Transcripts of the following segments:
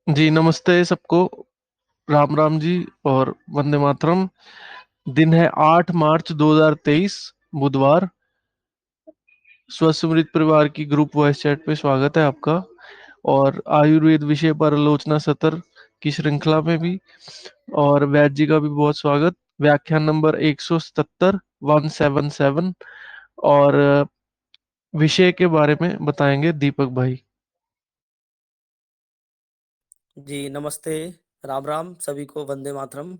जी, नमस्ते सबको। राम राम जी और वंदे मातरम। दिन है 8 मार्च 2023, बुधवार। स्वस्थ समृद्ध परिवार की ग्रुप वॉइस चैट में स्वागत है आपका। और आयुर्वेद विषय पर आलोचना सत्र की श्रृंखला में भी और वैद्य जी का भी बहुत स्वागत। व्याख्यान नंबर 177, 177। और विषय के बारे में बताएंगे दीपक भाई। जी नमस्ते। राम राम सभी को, वंदे मातरम।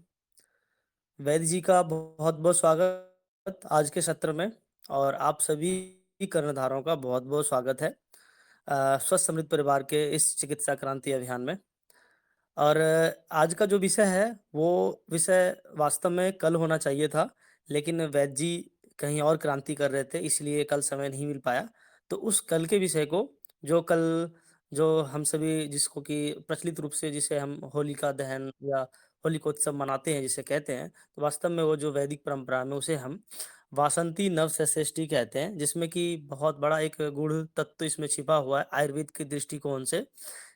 वैद्य जी का बहुत बहुत स्वागत आज के सत्र में। और आप सभी कर्णधारों का बहुत बहुत स्वागत है स्वस्थ समृद्ध परिवार के इस चिकित्सा क्रांति अभियान में। और आज का जो विषय है वो विषय वास्तव में कल होना चाहिए था, लेकिन वैद्य जी कहीं और क्रांति कर रहे थे, इसलिए कल समय नहीं मिल पाया। तो उस कल के विषय को, जो कल, जो हम सभी जिसको कि प्रचलित रूप से जिसे हम होलिका दहन या होलिकोत्सव मनाते हैं जिसे कहते हैं, तो वास्तव में वो जो वैदिक परंपरा में उसे हम वासंती नव संश्रेष्ठी कहते हैं, जिसमें कि बहुत बड़ा एक गूढ़ तत्व इसमें छिपा हुआ है आयुर्वेद के दृष्टिकोण से,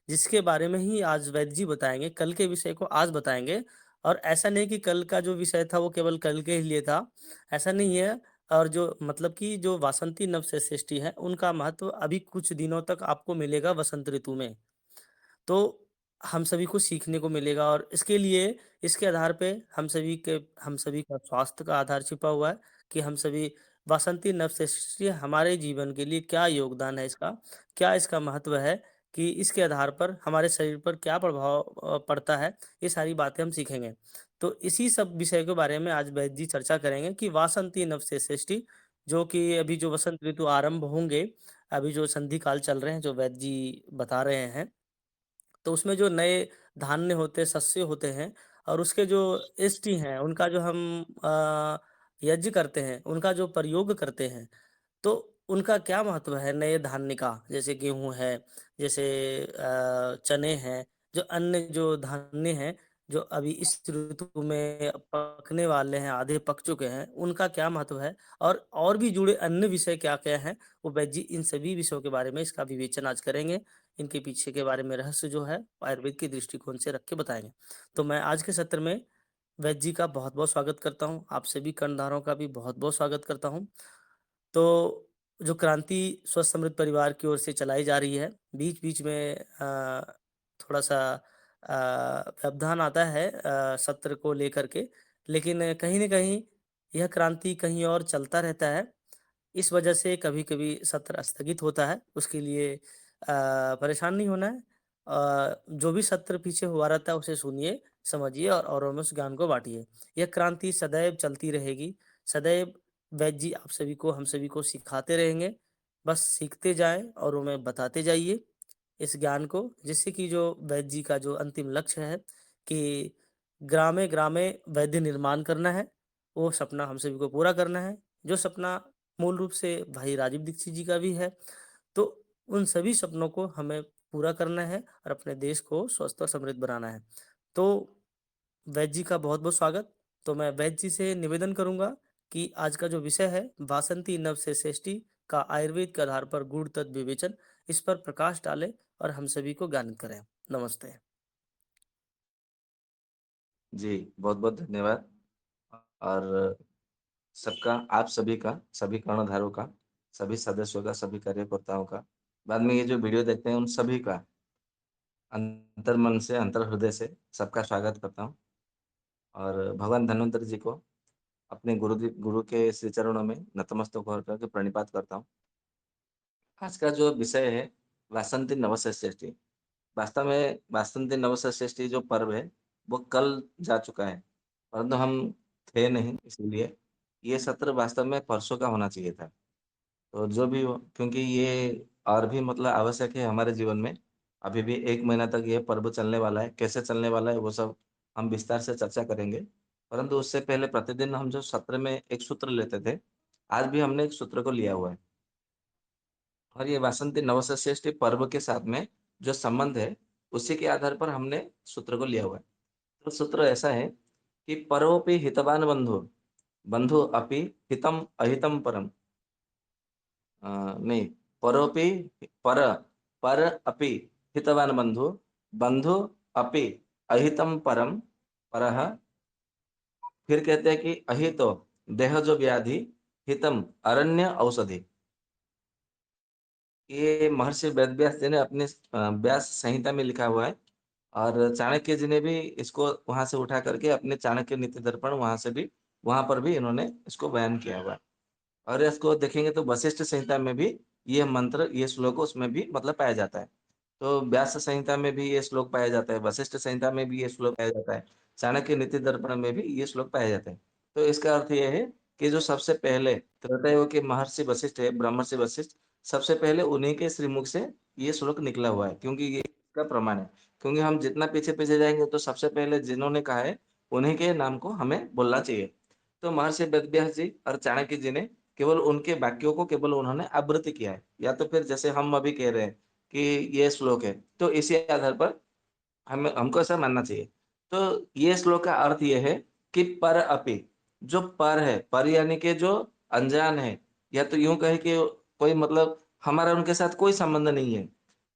जिसके बारे में ही आज वैद्य जी बताएंगे। कल के विषय को आज बताएंगे। और ऐसा नहीं कि कल का जो विषय था वो केवल कल के ही लिए था, ऐसा नहीं है। और जो मतलब कि जो वासंती नव संश्रेष्ठी है उनका महत्व अभी कुछ दिनों तक आपको मिलेगा वसंत ऋतु में। तो हम सभी को सीखने को मिलेगा, और इसके लिए, इसके आधार पे हम सभी का स्वास्थ्य का आधार छिपा हुआ है कि हम सभी वासंती नवसृष्टि हमारे जीवन के लिए क्या योगदान है इसका, क्या इसका महत्व है, कि इसके आधार पर हमारे शरीर पर क्या प्रभाव पड़ता है। ये सारी बातें हम सीखेंगे। तो इसी सब विषय के बारे में आज वैद्य जी चर्चा करेंगे कि वासंती नवसृष्टि, जो कि अभी जो वसंत ऋतु आरंभ होंगे, अभी जो संधि काल चल रहे हैं जो वैद्य जी बता रहे हैं, तो उसमें जो नए धान्य होते हैं, सस्य होते हैं, और उसके जो एष्टि हैं उनका जो हम यज्ञ करते हैं, उनका जो प्रयोग करते हैं, तो उनका क्या महत्व है। नए धान्य का, जैसे गेहूं है, जैसे चने हैं, जो अन्य जो धान्य हैं, जो अभी इस ऋतु में पकने वाले हैं, आधे पक चुके हैं, उनका क्या महत्व है। और भी जुड़े अन्य विषय क्या क्या हैं, वो वैद्य जी इन सभी विषयों के बारे में इसका विवेचन आज करेंगे। इनके पीछे के बारे में रहस्य जो है आयुर्वेद के दृष्टिकोण से रख के बताएंगे। तो मैं आज के सत्र में वैद्य जी का बहुत बहुत स्वागत करता हूँ, आप सभी कर्णधारों का भी बहुत बहुत स्वागत करता हूँ। तो जो क्रांति स्वस्थ समृद्ध परिवार की ओर से चलाई जा रही है, बीच बीच में थोड़ा सा व्यवधान आता है सत्र को लेकर के, लेकिन कहीं न कहीं यह क्रांति कहीं और चलता रहता है। इस वजह से कभी-कभी सत्र स्थगित होता है, उसके लिए परेशान नहीं होना है। जो भी सत्र पीछे हुआ रहता है उसे सुनिए, समझिए और औरों में उस ज्ञान को बाँटिए। यह क्रांति सदैव चलती रहेगी, सदैव वैद्य जी आप सभी को, हम सभी को सिखाते रहेंगे। बस सीखते जाएँ, औरों में बताते जाइए इस ज्ञान को, जिससे कि जो वैद्य जी का जो अंतिम लक्ष्य है कि ग्रामे ग्रामे वैद्य निर्माण करना है, वो सपना हम सभी को पूरा करना है। जो सपना मूल रूप से भाई राजीव दीक्षित जी का भी है। तो उन सभी सपनों को हमें पूरा करना है और अपने देश को स्वस्थ और समृद्ध बनाना है। तो वैद्य जी का बहुत-बहुत स्वागत। तो मैं वैद्य जी से निवेदन करूँगा कि आज का जो विषय है वासंती नव से श्रेष्ठी का आयुर्वेद के आधार पर गूढ़ तत्व विवेचन, इस पर प्रकाश डालें और हम सभी को ज्ञानित करें। नमस्ते। जी, बहुत-बहुत धन्यवाद। और सबका, आप सभी का, सभी कर्णधारों का, सभी सदस्यों का, सभी कार्यकर्ताओं का, बाद में ये जो वीडियो देखते हैं उन सभी का अंतर्मन से, अंतर्हृदय से सबका स्वागत करता हूँ। और भगवान धन्वंतरि जी को अपने गुरु के श्री चरणों में नतमस्तक होकर के प्रणिपात करता हूँ। आज का जो विषय है वासंती नवसंश्रेष्ठी। वास्तव में वासंती नवसंश्रेष्ठी जो पर्व है वो कल जा चुका है, परंतु हम थे नहीं, इसलिए ये सत्र वास्तव में परसों का होना चाहिए था। तो जो भी हो, क्योंकि ये और भी मतलब आवश्यक है हमारे जीवन में। अभी भी 1 महीना तक ये पर्व चलने वाला है, कैसे चलने वाला है वो सब हम विस्तार से चर्चा करेंगे। परंतु उससे पहले प्रतिदिन हम जो सत्र में एक सूत्र लेते थे, आज भी हमने एक सूत्र को लिया हुआ है। और ये वासंती नवसंश्रेष्ठी पर्व के साथ में जो संबंध है, उसी के आधार पर हमने सूत्र को लिया हुआ है। तो सूत्र ऐसा है कि परोपि हितवान बंधु, बंधु अपि हितम अहितम परम। नहीं, परोपि पर पर अपि हितवान बंधु, बंधु अपि अहितम परम परह। फिर कहते हैं कि अहितो देह जो व्याधि हितम अरण्य औषधि। ये महर्षि वेदव्यास जी ने अपने व्यास संहिता में लिखा हुआ है, और चाणक्य जी ने भी इसको वहां से उठा करके अपने चाणक्य नीति दर्पण वहां से भी, वहां पर भी इन्होंने इसको बयान किया हुआ है। और इसको देखेंगे तो वशिष्ठ संहिता में भी ये मंत्र, ये श्लोक उसमें भी मतलब पाया जाता है। तो व्यास संहिता में भी ये श्लोक पाया जाता है, वशिष्ठ संहिता में भी ये श्लोक पाया जाता है, चाणक्य नीति दर्पण में भी ये श्लोक पाया जाता है। तो इसका अर्थ ये है कि जो सबसे पहले त्रेतायुग के महर्षि वशिष्ठ है, ब्रह्मर्षि वशिष्ठ, सबसे पहले उन्हीं के श्रीमुख से ये श्लोक निकला हुआ है, क्योंकि ये इसका प्रमाण है। क्योंकि हम जितना पीछे पीछे जाएंगे तो सबसे पहले जिन्होंने कहा है उन्हीं के नाम को हमें बोलना चाहिए। तो महर्षि वेदव्यास जी और चाणक्य जी ने केवल उनके वाक्यों को केवल उन्होंने आवृत्ति किया है, या तो फिर जैसे हम अभी कह रहे हैं कि ये श्लोक है, तो इसी आधार पर हमें हमको ऐसा मानना चाहिए। तो ये श्लोक का अर्थ ये है कि पर अपि, जो पर है, पर यानी कि जो अनजान है, या तो यूं कहे कि कोई मतलब हमारा उनके साथ कोई संबंध नहीं है,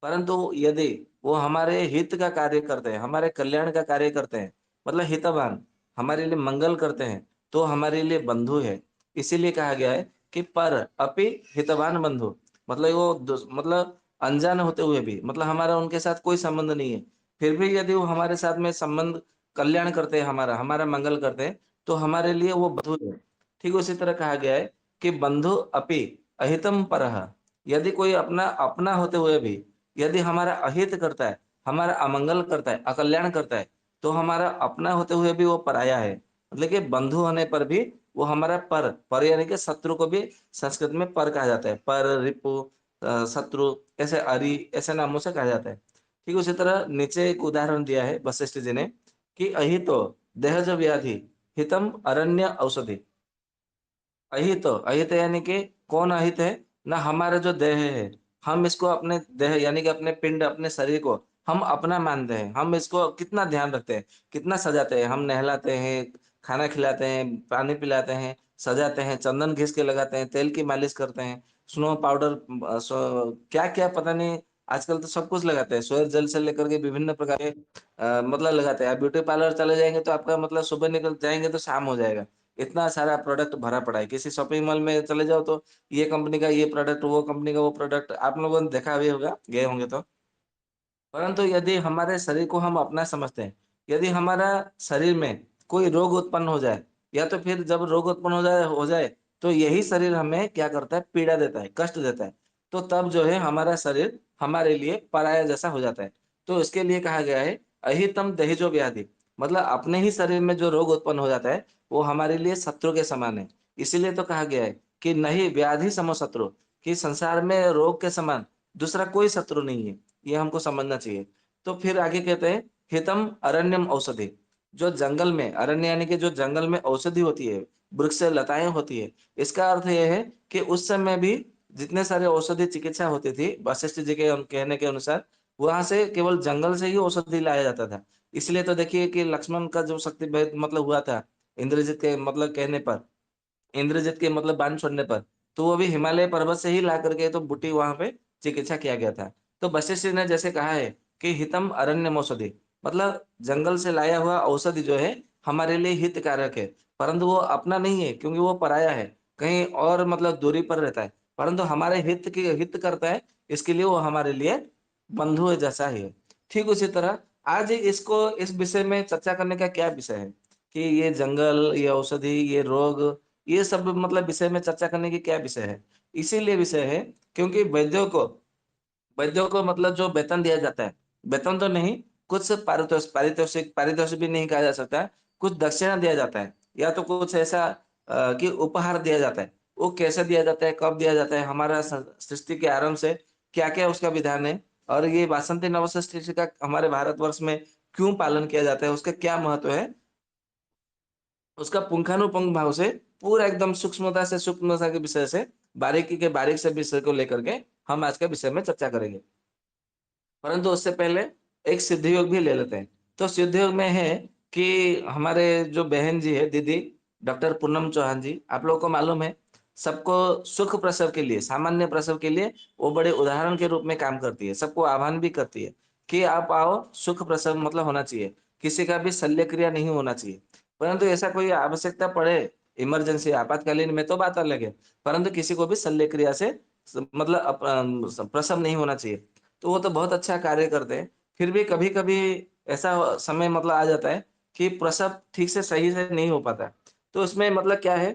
परंतु यदि वो हमारे हित का कार्य करते हैं, हमारे कल्याण का कार्य करते हैं, मतलब हितवान, हमारे लिए मंगल करते हैं, तो हमारे लिए बंधु है। इसीलिए कहा गया है कि पर अपि हितवान बंधु, मतलब वो मतलब अनजान होते हुए भी, मतलब हमारा उनके साथ कोई संबंध नहीं है, फिर भी यदि वो हमारे साथ में संबंध कल्याण करते हैं, हमारा हमारा मंगल करते हैं, तो हमारे लिए वो बंधु है। ठीक उसी तरह कहा गया है कि बंधु अपि अहितम परह, यदि कोई अपना अपना होते हुए भी यदि हमारा अहित करता है, हमारा अमंगल करता है, अकल्याण करता है, तो हमारा अपना होते हुए भी वो पराया है। मतलब कि बंधु होने पर भी वो हमारा पर यानी कि शत्रु को भी संस्कृत में पर कहा जाता है, पर, रिपु, शत्रु, ऐसे अरि, ऐसे नामों से कहा जाता है। ठीक उसी तरह नीचे एक उदाहरण दिया है वशिष्ठ जी ने कि अहितो देहज व्याधि हितम अरण्य औषधि। अहित यानी कि कौन अहित है ना, हमारा जो देह है, हम इसको अपने देह यानी कि अपने पिंड, अपने शरीर को हम अपना मानते हैं, हम इसको कितना ध्यान रखते हैं, कितना सजाते हैं, हम नहलाते हैं, खाना खिलाते हैं, पानी पिलाते हैं, सजाते हैं, चंदन घिस के लगाते हैं, तेल की मालिश करते हैं, स्नो पाउडर, क्या क्या पता नहीं, आजकल तो सब कुछ लगाते हैं, सोयर जेल से लेकर के विभिन्न प्रकार के मतलब लगाते हैं। आप ब्यूटी पार्लर चले जाएंगे तो आपका मतलब सुबह निकल जाएंगे तो शाम हो जाएगा, इतना सारा प्रोडक्ट भरा पड़ा है। किसी शॉपिंग मॉल में चले जाओ तो ये कंपनी का ये प्रोडक्ट, वो कंपनी का वो प्रोडक्ट, आप लोगों ने देखा भी होगा, गए होंगे तो। परंतु यदि हमारे शरीर को हम अपना समझते हैं, यदि हमारा शरीर में कोई रोग उत्पन्न हो जाए, या तो फिर जब रोग उत्पन्न हो जाए तो यही शरीर हमें क्या करता है, पीड़ा देता है, कष्ट देता है, तो तब जो है हमारा शरीर हमारे लिए पराया जैसा हो जाता है। तो इसके लिए कहा गया है अहितम दहिजो व्याधि, मतलब अपने ही शरीर में जो रोग उत्पन्न हो जाता है वो हमारे लिए शत्रु के समान है। इसीलिए तो कहा गया है कि नहीं व्याधि समो शत्रु, कि संसार में रोग के समान दूसरा कोई शत्रु नहीं है, ये हमको समझना चाहिए। तो फिर आगे कहते हैं हितम अरण्यम औषधि, जो जंगल में, अरण्य यानी कि जो जंगल में औषधि होती है, वृक्ष लताएं होती है, इसका अर्थ यह है कि उस समय भी जितने सारे औषधि चिकित्सा होती थी वशिष्ठ जी के कहने के अनुसार, वहां से केवल जंगल से ही औषधि लाया जाता था। इसलिए तो देखिए कि लक्ष्मण का जो शक्ति भेद मतलब हुआ था इंद्रजीत के मतलब कहने पर, इंद्रजीत के मतलब बाण छोड़ने पर, तो वो भी हिमालय पर्वत से ही ला करके तो बूटी वहां पे चिकित्सा किया गया था। तो वशिष्ठ ने जैसे कहा है कि हितम अरण्य औषधि, मतलब जंगल से लाया हुआ औषधि जो है हमारे लिए हितकारक है, परंतु वो अपना नहीं है, क्योंकि वो पराया है, कहीं और मतलब दूरी पर रहता है, परंतु हमारे हित की हित करता है, इसके लिए वो हमारे लिए बंधु है जैसा ही है। ठीक उसी तरह आज इसको इस विषय में चर्चा करने का क्या विषय है कि ये जंगल, ये औषधि, ये रोग, ये सब मतलब विषय में चर्चा करने की क्या विषय है? इसीलिए विषय है क्योंकि वैद्यों को मतलब जो वेतन दिया जाता है, वेतन तो नहीं, कुछ पारितोषिक पारितोषिक भी नहीं कहा जा सकता, कुछ दक्षिणा दिया जाता है, या तो कुछ ऐसा कि उपहार दिया जाता है। वो कैसे दिया जाता है, कब दिया जाता है, हमारा सृष्टि के आरंभ से क्या-क्या उसका विधान है, और ये वासंती नवसृष्टि का हमारे भारतवर्ष में क्यों पालन किया जाता है, उसका क्या महत्व है, उसका पुंखानुपुंख भाव से पूरा एकदम सूक्ष्मता के विषय से, बारीकी के बारीक से विषय को लेकर के हम आज के विषय में चर्चा करेंगे। परंतु उससे पहले एक सिद्ध योग भी ले लेते हैं। तो सिद्ध योग में है कि हमारे जो बहन जी है, दीदी डॉक्टर पूनम चौहान जी, आप लोगों को मालूम है, सबको सुख प्रसव के लिए, सामान्य प्रसव के लिए वो बड़े उदाहरण के रूप में काम करती है, सबको आह्वान भी करती है। कि आप आओ, सुख प्रसव मतलब होना चाहिए, किसी का भी शल्य क्रिया नहीं होना चाहिए। परंतु ऐसा कोई आवश्यकता पड़े, इमरजेंसी आपातकालीन में तो बात अलग है, परंतु किसी को भी शल्य क्रिया से मतलब प्रसव नहीं होना चाहिए। तो वो तो बहुत अच्छा कार्य करते हैं। फिर भी कभी-कभी ऐसा समय मतलब आ जाता है कि प्रसव ठीक से सही से नहीं हो पाता है। तो उसमें मतलब क्या है,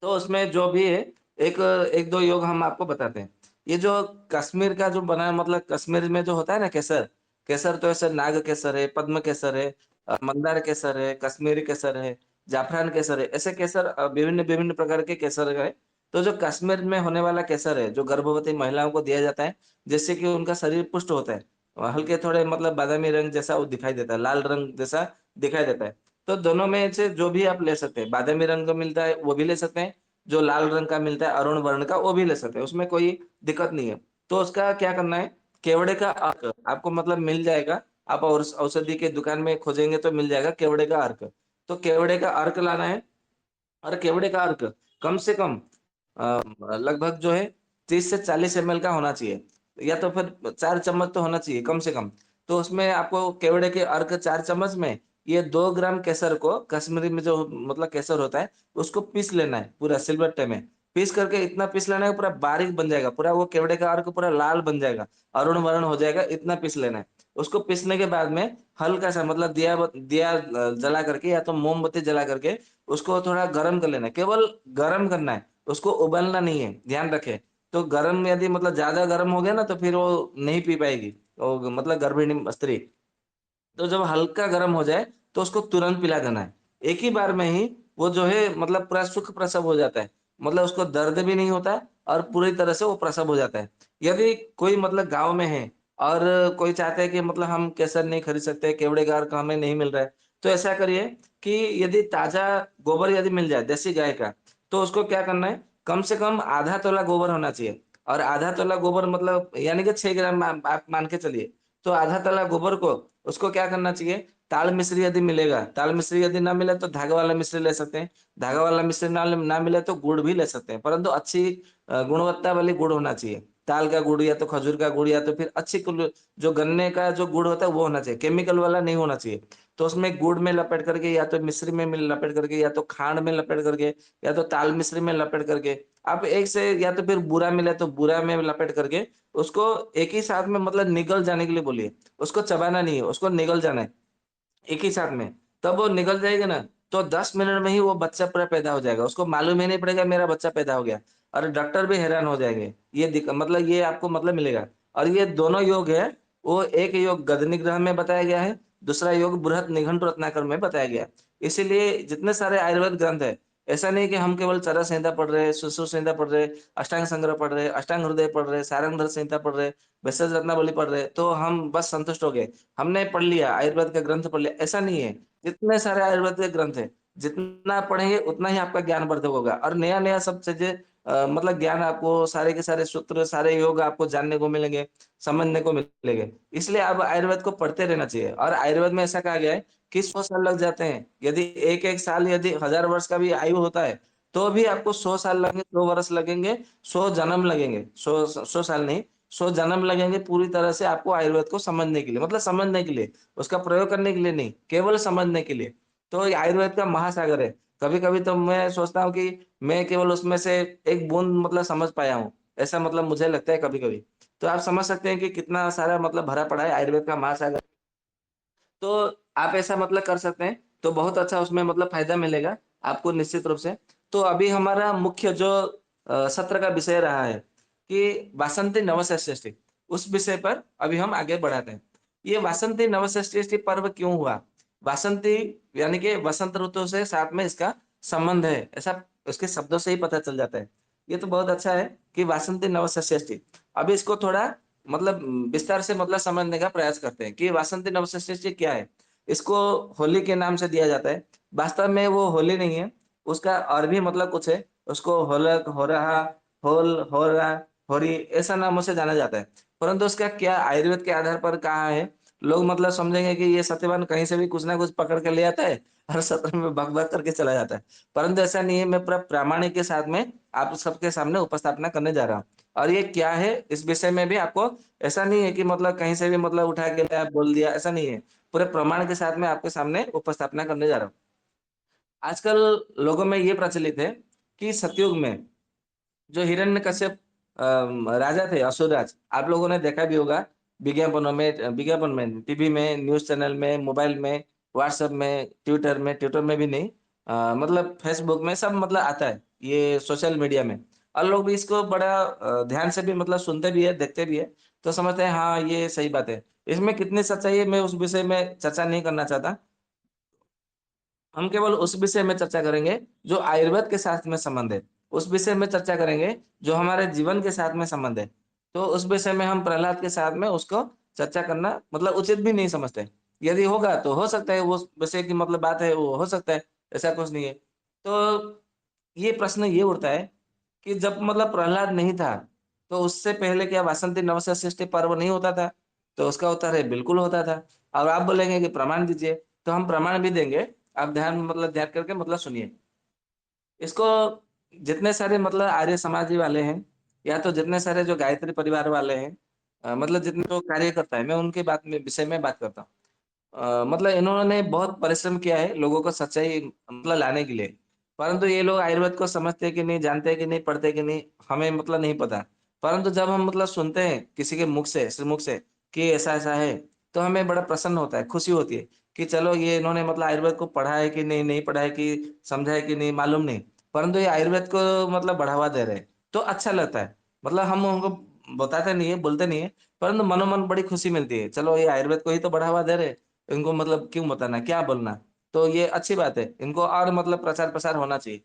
तो उसमें जो भी है, एक 1-2 योग हम आपको बताते हैं। ये जो कश्मीर का जो बना है, मतलब कश्मीर में जो होता है ना केसर, केसर तो ऐसे नाग केसर है, पद्म केसर है, मंदार केसर है, कश्मीरी केसर है, जाफरान केसर है, ऐसे केसर विभिन्न-विभिन्न प्रकार के केसर है। तो जो कश्मीर में होने वाला केसर है, जो गर्भवती महिलाओं को दिया जाता है, जिससे कि उनका शरीर पुष्ट होता है। हल्के थोड़े मतलब बादामी रंग जैसा वो दिखाई देता है, लाल रंग जैसा दिखाई देता है। तो दोनों में से जो भी आप ले सकते हैं, बादामी रंग का मिलता है वो भी ले सकते हैं, जो लाल रंग का मिलता है अरुण वर्ण का वो भी ले सकते हैं, उसमें कोई दिक्कत नहीं है। तो उसका क्या करना है, केवड़े का अर्क आपको मतलब मिल जाएगा, आप औषधि के दुकान में खोजेंगे तो मिल जाएगा केवड़े का अर्क। तो केवड़े का अर्क लाना है, और केवड़े का अर्क कम से कम लगभग जो है 30 से 40 एमएल का होना चाहिए, या तो फिर 4 चम्मच तो होना चाहिए कम से कम। तो उसमें आपको केवड़े के अर्क 4 चम्मच में ये 2 ग्राम केसर को, कश्मीरी में जो मतलब केसर होता है, उसको पीस लेना है पूरा सिलबट्टे में। पीस करके इतना पीस लेना है पूरा बारीक बन जाएगा, पूरा वो केवड़े का अर्क पूरा लाल बन जाएगा, अरुण वर्ण हो जाएगा, इतना पीस लेना है। उसको पीसने के बाद में हल्का-सा मतलब दिया जला करके या तो मोमबत्ती जला करके उसको थोड़ा गरम कर लेना है, केवल गरम करना है, उसको उबालना नहीं है, ध्यान रखें। तो गरम यदि मतलब ज़्यादा गरम हो गया ना तो फिर वो नहीं पी पाएगी, वो मतलब गर्भिणी स्त्री। तो जब हल्का गर्म हो जाए तो उसको तुरंत पिला देना है। एक ही बार में ही वो जो है मतलब पूरा सुख प्रसव हो जाता है। मतलब उसको दर्द भी नहीं होता है और पूरी तरह से वो प्रसव हो जाता है। यदि कोई मतलब गाँव में है और कोई चाहता है कि मतलब हम केसर नहीं खरीद सकते, केवड़े का अर्क हमें नहीं मिल रहा है, तो ऐसा करिए कि यदि ताज़ा गोबर यदि मिल जाए देसी गाय का, तो उसको क्या करना है, कम से कम आधा तोला गोबर होना चाहिए, और आधा तोला गोबर मतलब यानी कि 6 ग्राम आप मान के चलिए। तो आधा तोला गोबर को उसको क्या करना चाहिए, ताल मिश्री यदि मिलेगा, ताल मिश्री यदि ना मिले तो धागे वाला मिश्री ले सकते हैं। धागा वाला मिश्री ना मिले तो गुड़ भी ले सकते हैं, परंतु अच्छी गुणवत्ता वाली गुड़ होना चाहिए। ताल का गुड़ या तो खजूर का गुड़ या तो फिर अच्छी जो गन्ने का जो गुड़ होता है वो होना चाहिए, केमिकल वाला नहीं होना चाहिए। तो उसमें गुड़ में लपेट करके या तो मिश्री में लपेट करके या तो खांड में लपेट करके या तो ताल मिश्री में लपेट करके आप एक से, या तो फिर बूरा मिले तो बूरा में लपेट करके उसको एक ही साथ में मतलब निगल जाने के लिए बोलिए। उसको चबाना नहीं है, उसको निगल जाना है, एक ही साथ में। तब वो निगल जाएगा ना, तो 10 मिनट में ही वो बच्चा पूरा पैदा हो जाएगा। उसको मालूम ही नहीं पड़ेगा मेरा बच्चा पैदा हो गया, और डॉक्टर भी हैरान हो जाएँगे। ये मतलब ये आपको मतलब मिलेगा। और ये दोनों योग है, वो एक योग गगनग्रह में बताया गया है, दूसरा योग बृहत निघंटु रत्नाकर में बताया गया है। इसीलिए जितने सारे आयुर्वेद ग्रंथ है, ऐसा नहीं कि हम केवल चरक संहिता पढ़ रहे हैं, सुश्रुत संहिता पढ़ रहे हैं, अष्टांग संग्रह पढ़ रहे हैं, अष्टांग हृदय पढ़ रहे हैं, सारंगधर संहिता पढ़ रहे हैं, भेषज रत्नावली पढ़ रहे हैं, तो हम बस संतुष्ट हो गए। हमने पढ़ लिया, आयुर्वेद का ग्रंथ पढ़ लिया, ऐसा नहीं है। जितने सारे आयुर्वेद के ग्रंथ हैं, जितना आप पढ़ेंगे उतना ही आपका ज्ञान वर्धक होगा, और नया-नया सब चीज़ें मतलब ज्ञान आपको सारे के सारे सूत्र, सारे योग आपको जानने को मिलेंगे, समझने को मिलेंगे। इसलिए आप आयुर्वेद को पढ़ते रहना चाहिए, और आयुर्वेद में ऐसा कहा गया है कि 100 साल लग जाते हैं। यदि एक-एक साल यदि 1000 वर्ष का भी आयु होता है, तो भी आपको 100 साल लगेंगे, 100 वर्ष लगेंगे, 100 जन्म लगेंगे। 100 साल नहीं, 100 जन्म लगेंगे पूरी तरह से आपको आयुर्वेद को समझने के लिए, मतलब समझने के लिए, उसका प्रयोग करने के लिए नहीं, केवल समझने के लिए। तो ये आयुर्वेद का महासागर है। कभी-कभी तो मैं सोचता हूँ कि मैं केवल उसमें से एक बूँद मतलब समझ पाया हूँ। ऐसा मतलब मुझे लगता है कभी-कभी। तो आप समझ सकते हैं कि कितना सारा मतलब भरा पड़ा है आयुर्वेद का महासागर। तो आप ऐसा मतलब कर सकते हैं, तो बहुत अच्छा उसमें मतलब फ़ायदा मिलेगा आपको निश्चित रूप से। तो अभी हमारा मुख्य जो सत्र का विषय रहा है कि वासंती नवसंश्रेष्ठी, उस विषय पर अभी हम आगे बढ़ाते हैं। ये वासंती नवसंश्रेष्ठी पर्व क्यों हुआ? वासंती यानी कि वसंत ऋतु से साथ में इसका संबंध है, ऐसा उसके शब्दों से ही पता चल जाता है। ये तो बहुत अच्छा है कि वासंती नवसंश्रेष्ठी। अभी इसको थोड़ा मतलब विस्तार से मतलब समझने का प्रयास करते हैं कि वासंती नवसंश्रेष्ठी क्या है? इसको होली के नाम से दिया जाता है। वास्तव में वो होली नहीं है, उसका और भी मतलब कुछ है। उसको होलक, होरहा, होल, होरा, होरी ऐसा नामों से जाना जाता है। परंतु उसका क्या आयुर्वेद के आधार पर कहा है लोग मतलब समझेंगे कि ये सत्यवान कहीं से भी कुछ ना कुछ पकड़ के ले आता है और सत्र में बक-बक करके चला जाता है। परंतु ऐसा नहीं है, मैं पूरा प्रामाणिक के साथ में आप सबके सामने उपस्थापना करने जा रहा हूँ। और ये क्या है, इस विषय में भी आपको ऐसा नहीं है कि मतलब कहीं से भी मतलब उठा के लाया, बोल दिया, ऐसा नहीं है। पूरे प्रमाण के साथ में आपके सामने उपस्थापना करने जा रहा हूँ। आजकल लोगों में ये प्रचलित है कि सतयुग में जो हिरण्यकश्यप राजा थे, असुरराज, आप लोगों ने देखा भी होगा विज्ञापन में, टीवी में, न्यूज़ चैनल में, मोबाइल में, व्हाट्सएप में, ट्विटर में भी नहीं, मतलब फेसबुक में सब मतलब आता है, ये सोशल मीडिया में। और लोग भी इसको बड़ा ध्यान से भी मतलब सुनते भी है, देखते भी है, तो समझते हैं हाँ, ये सही बात है। इसमें कितनी सच्चाई है, मैं उस विषय में चर्चा नहीं करना चाहता। हम केवल उस विषय में चर्चा करेंगे जो आयुर्वेद के साथ में संबंध है। उस विषय में चर्चा करेंगे जो हमारे जीवन के साथ में संबंध है। तो उस विषय में हम प्रहलाद के साथ में उसको चर्चा करना मतलब उचित भी नहीं समझते। यदि होगा तो हो सकता है वो विषय की मतलब बात है, वो हो सकता है, ऐसा कुछ नहीं है। तो ये प्रश्न ये उठता है कि जब मतलब प्रहलाद नहीं था, तो उससे पहले क्या वासंती नवसा सृष्टि पर्व नहीं होता था? तो उसका उत्तर है बिल्कुल होता था। और आप बोलेंगे कि प्रमाण दीजिए, तो हम प्रमाण भी देंगे। आप ध्यान करके मतलब सुनिए। इसको जितने सारे मतलब आर्य समाजी वाले हैं, या तो जितने सारे जो गायत्री परिवार वाले हैं, मतलब जितने जो कार्यकर्ता है, मैं उनके बात में विषय में बात करता हूँ। मतलब इन्होंने बहुत परिश्रम किया है लोगों को सच्चाई मतलब लाने के लिए। परंतु ये लोग आयुर्वेद को समझते हैं कि नहीं, जानते हैं कि नहीं, पढ़ते हैं कि नहीं, हमें मतलब नहीं पता। परंतु जब हम मतलब सुनते हैं किसी के मुख से, श्रीमुख से कि ऐसा-ऐसा है, तो हमें बड़ा प्रसन्न होता है, खुशी होती है कि चलो ये इन्होंने मतलब आयुर्वेद को पढ़ा है कि नहीं, नहीं पढ़ा है कि समझा है कि नहीं, मालूम नहीं। परंतु ये आयुर्वेद को मतलब बढ़ावा दे रहे हैं, तो अच्छा लगता है। मतलब हम उनको बताते नहीं है, बोलते नहीं है, परंतु मनोमन बड़ी खुशी मिलती है। चलो ये आयुर्वेद को ही तो बढ़ावा दे रहे हैं, इनको मतलब क्यों बताना, क्या बोलना? तो ये अच्छी बात है। इनको और मतलब प्रचार-प्रसार होना चाहिए।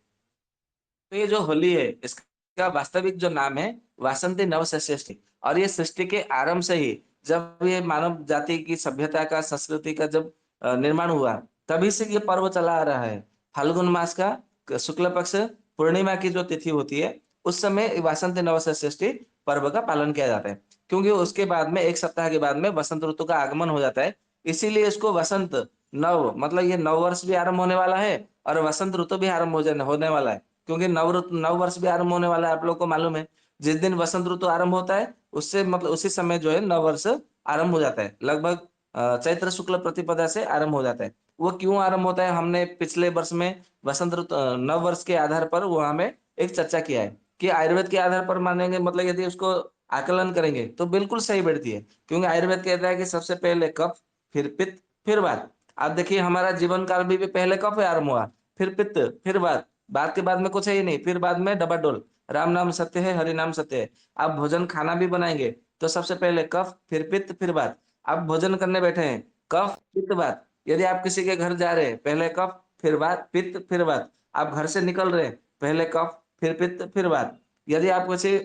तो ये जो होली है, इसका वास्तविक जो नाम है वासंती नवसृष्टि। और ये सृष्टि के आरंभ से ही जब ये मानव जाति की सभ्यता का, संस्कृति का जब निर्माण हुआ, तभी से ये पर्व चला आ रहा है। फाल्गुन मास का शुक्ल पक्ष पूर्णिमा की जो तिथि होती है, उस समय वासंती नवसृष्टि पर्व का पालन किया जाता है। क्योंकि उसके बाद में 1 सप्ताह के बाद में वसंत ऋतु का आगमन हो जाता है। इसीलिए इसको वसंत नव मतलब ये नववर्ष भी आरंभ होने वाला है और वसंत ऋतु भी आरंभ होने वाला है। क्योंकि नव वर्ष भी आरंभ होने वाला है, आप लोग को मालूम है। जिस दिन वसंत ऋतु आरंभ होता है, उससे मतलब उसी समय जो है नव वर्ष आरंभ हो जाता है। लगभग चैत्र शुक्ल प्रतिपदा से आरंभ हो जाता है। वो क्यों आरंभ होता है, हमने पिछले वर्ष में नव वर्ष के आधार पर वहाँ में एक चर्चा किया है कि आयुर्वेद के आधार पर मानेंगे मतलब यदि उसको आकलन करेंगे तो बिल्कुल सही बैठती है। क्योंकि आयुर्वेद कहता है कि सबसे पहले कफ, फिर पित्त, फिर वात। आप देखिए हमारा जीवन काल भी पहले कफ आरंभ हुआ, फिर पित्त, फिर वात। बात के बाद में कुछ है ही नहीं, फिर बाद में डबाडोल। राम नाम सत्य है, हरि नाम सत्य है। आप भोजन खाना भी बनाएँगे, तो सबसे पहले कफ, फिर पित्त, फिर वात। आप भोजन करने बैठे हैं, कफ, पित्त, वात। यदि आप किसी के घर जा रहे हैं, पहले कफ, फिर वात, पित्त, फिर वात। आप घर से निकल रहे हैं, पहले कफ, फिर पित्त, फिर वात। यदि आप किसी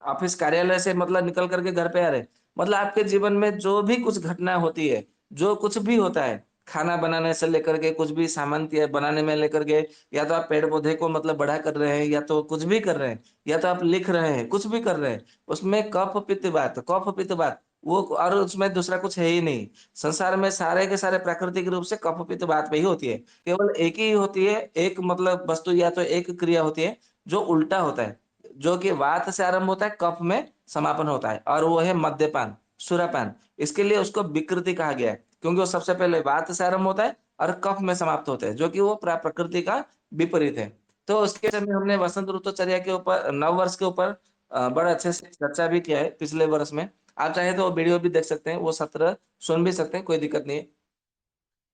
ऑफिस कार्यालय से मतलब निकल करके घर पे आ रहे हैं, मतलब आपके जीवन में जो भी कुछ घटना होती है, जो कुछ भी होता है, खाना बनाने से लेकर के कुछ भी सामान के बनाने में लेकर के, या तो आप पेड़-पौधे को मतलब बड़ा कर रहे हैं, या तो कुछ भी कर रहे हैं, या तो आप लिख रहे हैं, कुछ भी कर रहे हैं, उसमें कफ, पित्त, वात वो और उसमें दूसरा कुछ है ही नहीं। संसार में सारे के सारे प्राकृतिक रूप से कफ, पित्त, वात पे ही होती है। केवल एक ही होती है, एक मतलब वस्तु या तो एक क्रिया होती है, जो उल्टा होता है। जो कि वात से आरंभ होता है, कफ में समापन होता है और वो है मद्यपान, सुरापान। इसके लिए उसको विकृति कहा गया है, क्योंकि वो सबसे पहले वात से आरंभ होता है और कफ में समाप्त होता है, जो कि वो प्रकृति का विपरीत है। तो उसके समय हमने वसंत ऋतुचर्या के ऊपर, नववर्ष के ऊपर बड़े अच्छे से चर्चा भी किया है पिछले वर्ष में। आप चाहे तो वो वीडियो भी देख सकते हैं, वो सत्र सुन भी सकते हैं, कोई दिक्कत नहीं है।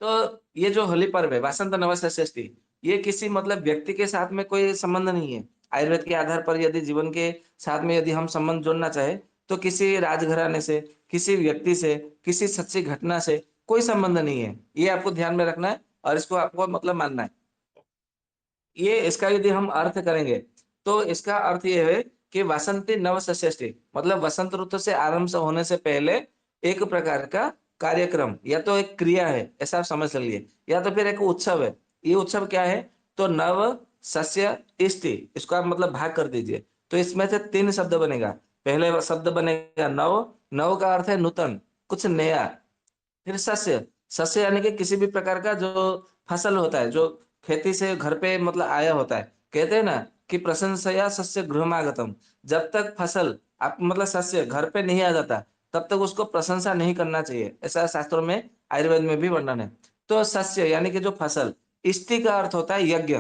तो ये जो होली पर्व है, वासंत नवस्य षष्ठी, ये किसी मतलब व्यक्ति के साथ में कोई संबंध नहीं है। आयुर्वेद के आधार पर यदि जीवन के साथ में यदि हम संबंध जोड़ना चाहें, तो किसी राजघराने से, किसी व्यक्ति से, किसी सच्ची घटना से कोई संबंध नहीं है। ये आपको ध्यान में रखना है और इसको आपको मतलब मानना है। ये इसका यदि हम अर्थ करेंगे, तो इसका अर्थ ये है कि वासंती नवसस्यष्टि मतलब वसंत ऋतु से आरंभ से होने से पहले एक प्रकार का कार्यक्रम या तो एक क्रिया है, ऐसा आप समझ लीजिए, या तो फिर एक उत्सव है। ये उत्सव क्या है? तो नव, सस्य, इष्टि, इसको आप मतलब भाग कर दीजिए। तो इसमें से 3 शब्द बनेगा। पहले शब्द बनेगा नव, नव का अर्थ है नूतन, कुछ नया। फिर सस्य, सस्य यानी कि किसी भी प्रकार का जो फसल होता है, जो खेती से घर पे मतलब आया होता है। कहते हैं ना कि प्रशंसया सस्य गृहमागतम। जब तक फसल आप मतलब सस्य घर पे नहीं आ जाता, तब तक उसको प्रशंसा नहीं करना चाहिए। ऐसा शास्त्रों में, आयुर्वेद में भी वर्णन है। तो सस्य यानी कि जो फसल, इष्टि का अर्थ होता है यज्ञ।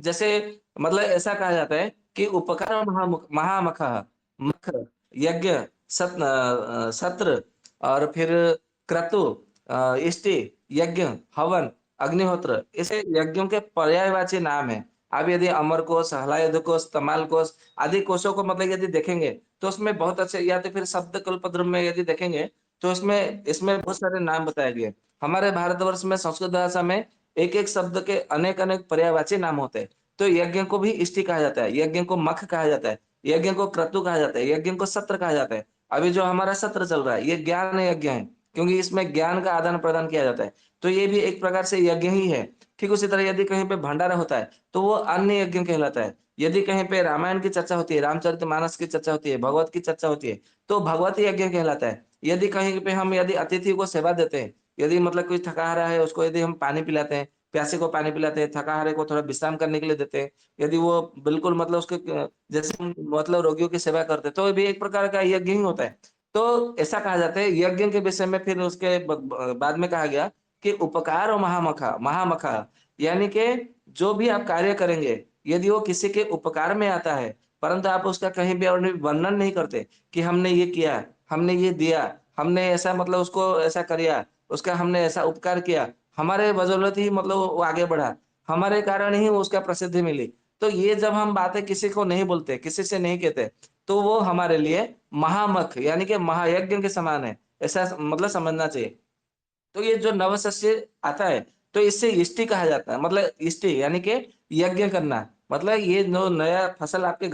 जैसे मतलब ऐसा कहा जाता है कि उपकार महामखः, मख, यज्ञ, सत्र और फिर क्रतु, इष्टि, यज्ञ, हवन, अग्निहोत्र, ऐसे यज्ञों के पर्यायवाची नाम है। आप यदि अमर कोश, हलायुध कोश, तमाल कोश आदि कोशों को मतलब यदि देखेंगे, तो उसमें बहुत अच्छे, या तो फिर शब्द कल्पद्रुम में यदि देखेंगे, तो इसमें इसमें बहुत सारे नाम बताए गए। हमारे भारतवर्ष में संस्कृत भाषा में एक-एक शब्द के अनेक-अनेक पर्यायवाची नाम होते हैं। तो यज्ञ को भी इष्टि कहा जाता है, यज्ञ को मख कहा जाता है, यज्ञ को क्रतु कहा जाता है, यज्ञ को सत्र कहा जाता है। अभी जो हमारा सत्र चल रहा है, ये ज्ञान यज्ञ है, क्योंकि इसमें ज्ञान का आदान-प्रदान किया जाता है। तो ये भी एक प्रकार से यज्ञ ही है। ठीक उसी तरह यदि कहीं पे भंडारा होता है, तो वो अन्य यज्ञ कहलाता है। यदि कहीं पे रामायण की चर्चा होती है, रामचरितमानस की चर्चा होती है, भगवत की चर्चा होती है, तो भगवत यज्ञ कहलाता है। यदि कहीं पे हम यदि अतिथि को सेवा देते हैं, यदि मतलब कोई थका हारा है, उसको यदि हम पानी पिलाते हैं, प्यासे को पानी पिलाते हैं, थका-हारे को थोड़ा विश्राम करने के लिए देते हैं। यदि वो बिल्कुल मतलब उसके जैसे हम मतलब रोगियों की सेवा करते हैं, तो ये भी एक प्रकार का यज्ञ ही होता है। तो ऐसा कहा जाता है, यज्ञ के विषय में फिर उसके बाद में कहा गया कि उपकार और महामखा महामखा यानी कि जो भी आप कार्य करेंगे, यदि वो किसी के उपकार में आता है, परंतु आप उसका कहीं भी और वर्णन नहीं करते कि हमने ये किया, हमने ये दिया, हमने ऐसा मतलब उसको ऐसा किया, उसका हमने ऐसा उपकार किया। हमारे बदौलत ही मतलब वो आगे बढ़ा, हमारे कारण ही वो उसका प्रसिद्धि मिली। तो ये जब हम बातें किसी को नहीं बोलते, किसी से नहीं कहते, तो वो हमारे लिए महामख यानी कि महायज्ञ के समान है, ऐसा मतलब समझना चाहिए। तो ये जो नवसस्य आता है, तो इससे इष्टि कहा जाता है। मतलब इष्टि यानी कि यज्ञ करना। मतलब ये जो नया फसल आपके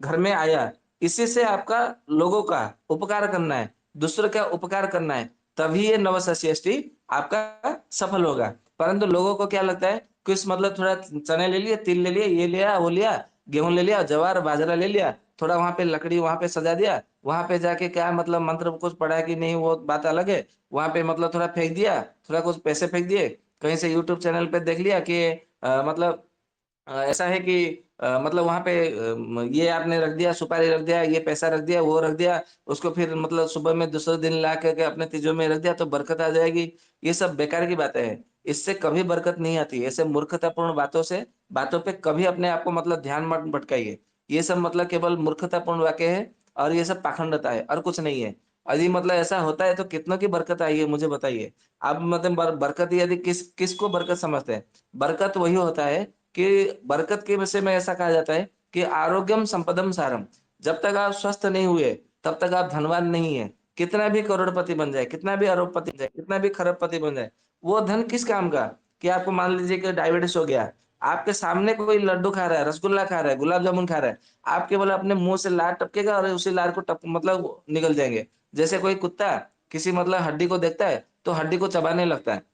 घर में आया, इसी से आपका लोगों का उपकार करना है, दूसरों का उपकार करना है, तभी ये नवसस्यष्टि आपका सफल होगा। परंतु लोगों को क्या लगता है, कुछ मतलब थोड़ा चने ले लिए, तिल ले लिए, ये लिया, वो लिया, गेहूँ ले लिया, ज्वार, बाजरा ले लिया, थोड़ा वहाँ पे लकड़ी वहाँ पे सजा दिया, वहाँ पे जाके क्या मतलब मंत्र कुछ पढ़ा कि नहीं वो बात अलग है। वहाँ पे मतलब थोड़ा फेंक दिया, थोड़ा कुछ पैसे फेंक दिए, कहीं से यूट्यूब चैनल पे देख लिया कि मतलब ऐसा है कि मतलब वहाँ पे ये आपने रख दिया, सुपारी रख दिया, ये पैसा रख दिया, वो रख दिया, उसको फिर मतलब सुबह में दूसरे दिन ला के अपने तिजोरी में रख दिया तो बरकत आ जाएगी। ये सब बेकार की बातें हैं। इससे कभी बरकत नहीं आती। ऐसे मूर्खतापूर्ण बातों पे कभी अपने आप को मतलब ध्यान मत भटकाइए। ये सब मतलब केवल मूर्खतापूर्ण वाक्य है और ये सब पाखंडता है और कुछ नहीं है। यदि मतलब ऐसा होता है तो कितनों की बरकत आई है मुझे बताइए। आप मतलब बरकत यदि किसको बरकत समझते हैं? बरकत वही होता है कि बरकत के विषय में ऐसा कहा जाता है कि आरोग्यम संपदम सारम। जब तक आप स्वस्थ नहीं हुए, तब तक आप धनवान नहीं है। कितना भी करोड़पति बन जाए, कितना भी अरबपति बन जाए, कितना भी खरबपति बन जाए, वो धन किस काम का? कि आपको मान लीजिए कि डायबिटीज हो गया, आपके सामने कोई लड्डू खा रहा है, रसगुल्ला खा रहा है, गुलाब जामुन खा रहा है, आप केवल अपने मुंह से लार टपकेगा और उसी लार को टप मतलब निगल जाएंगे। जैसे कोई कुत्ता किसी मतलब हड्डी को देखता है, तो हड्डी को चबाने लगता है।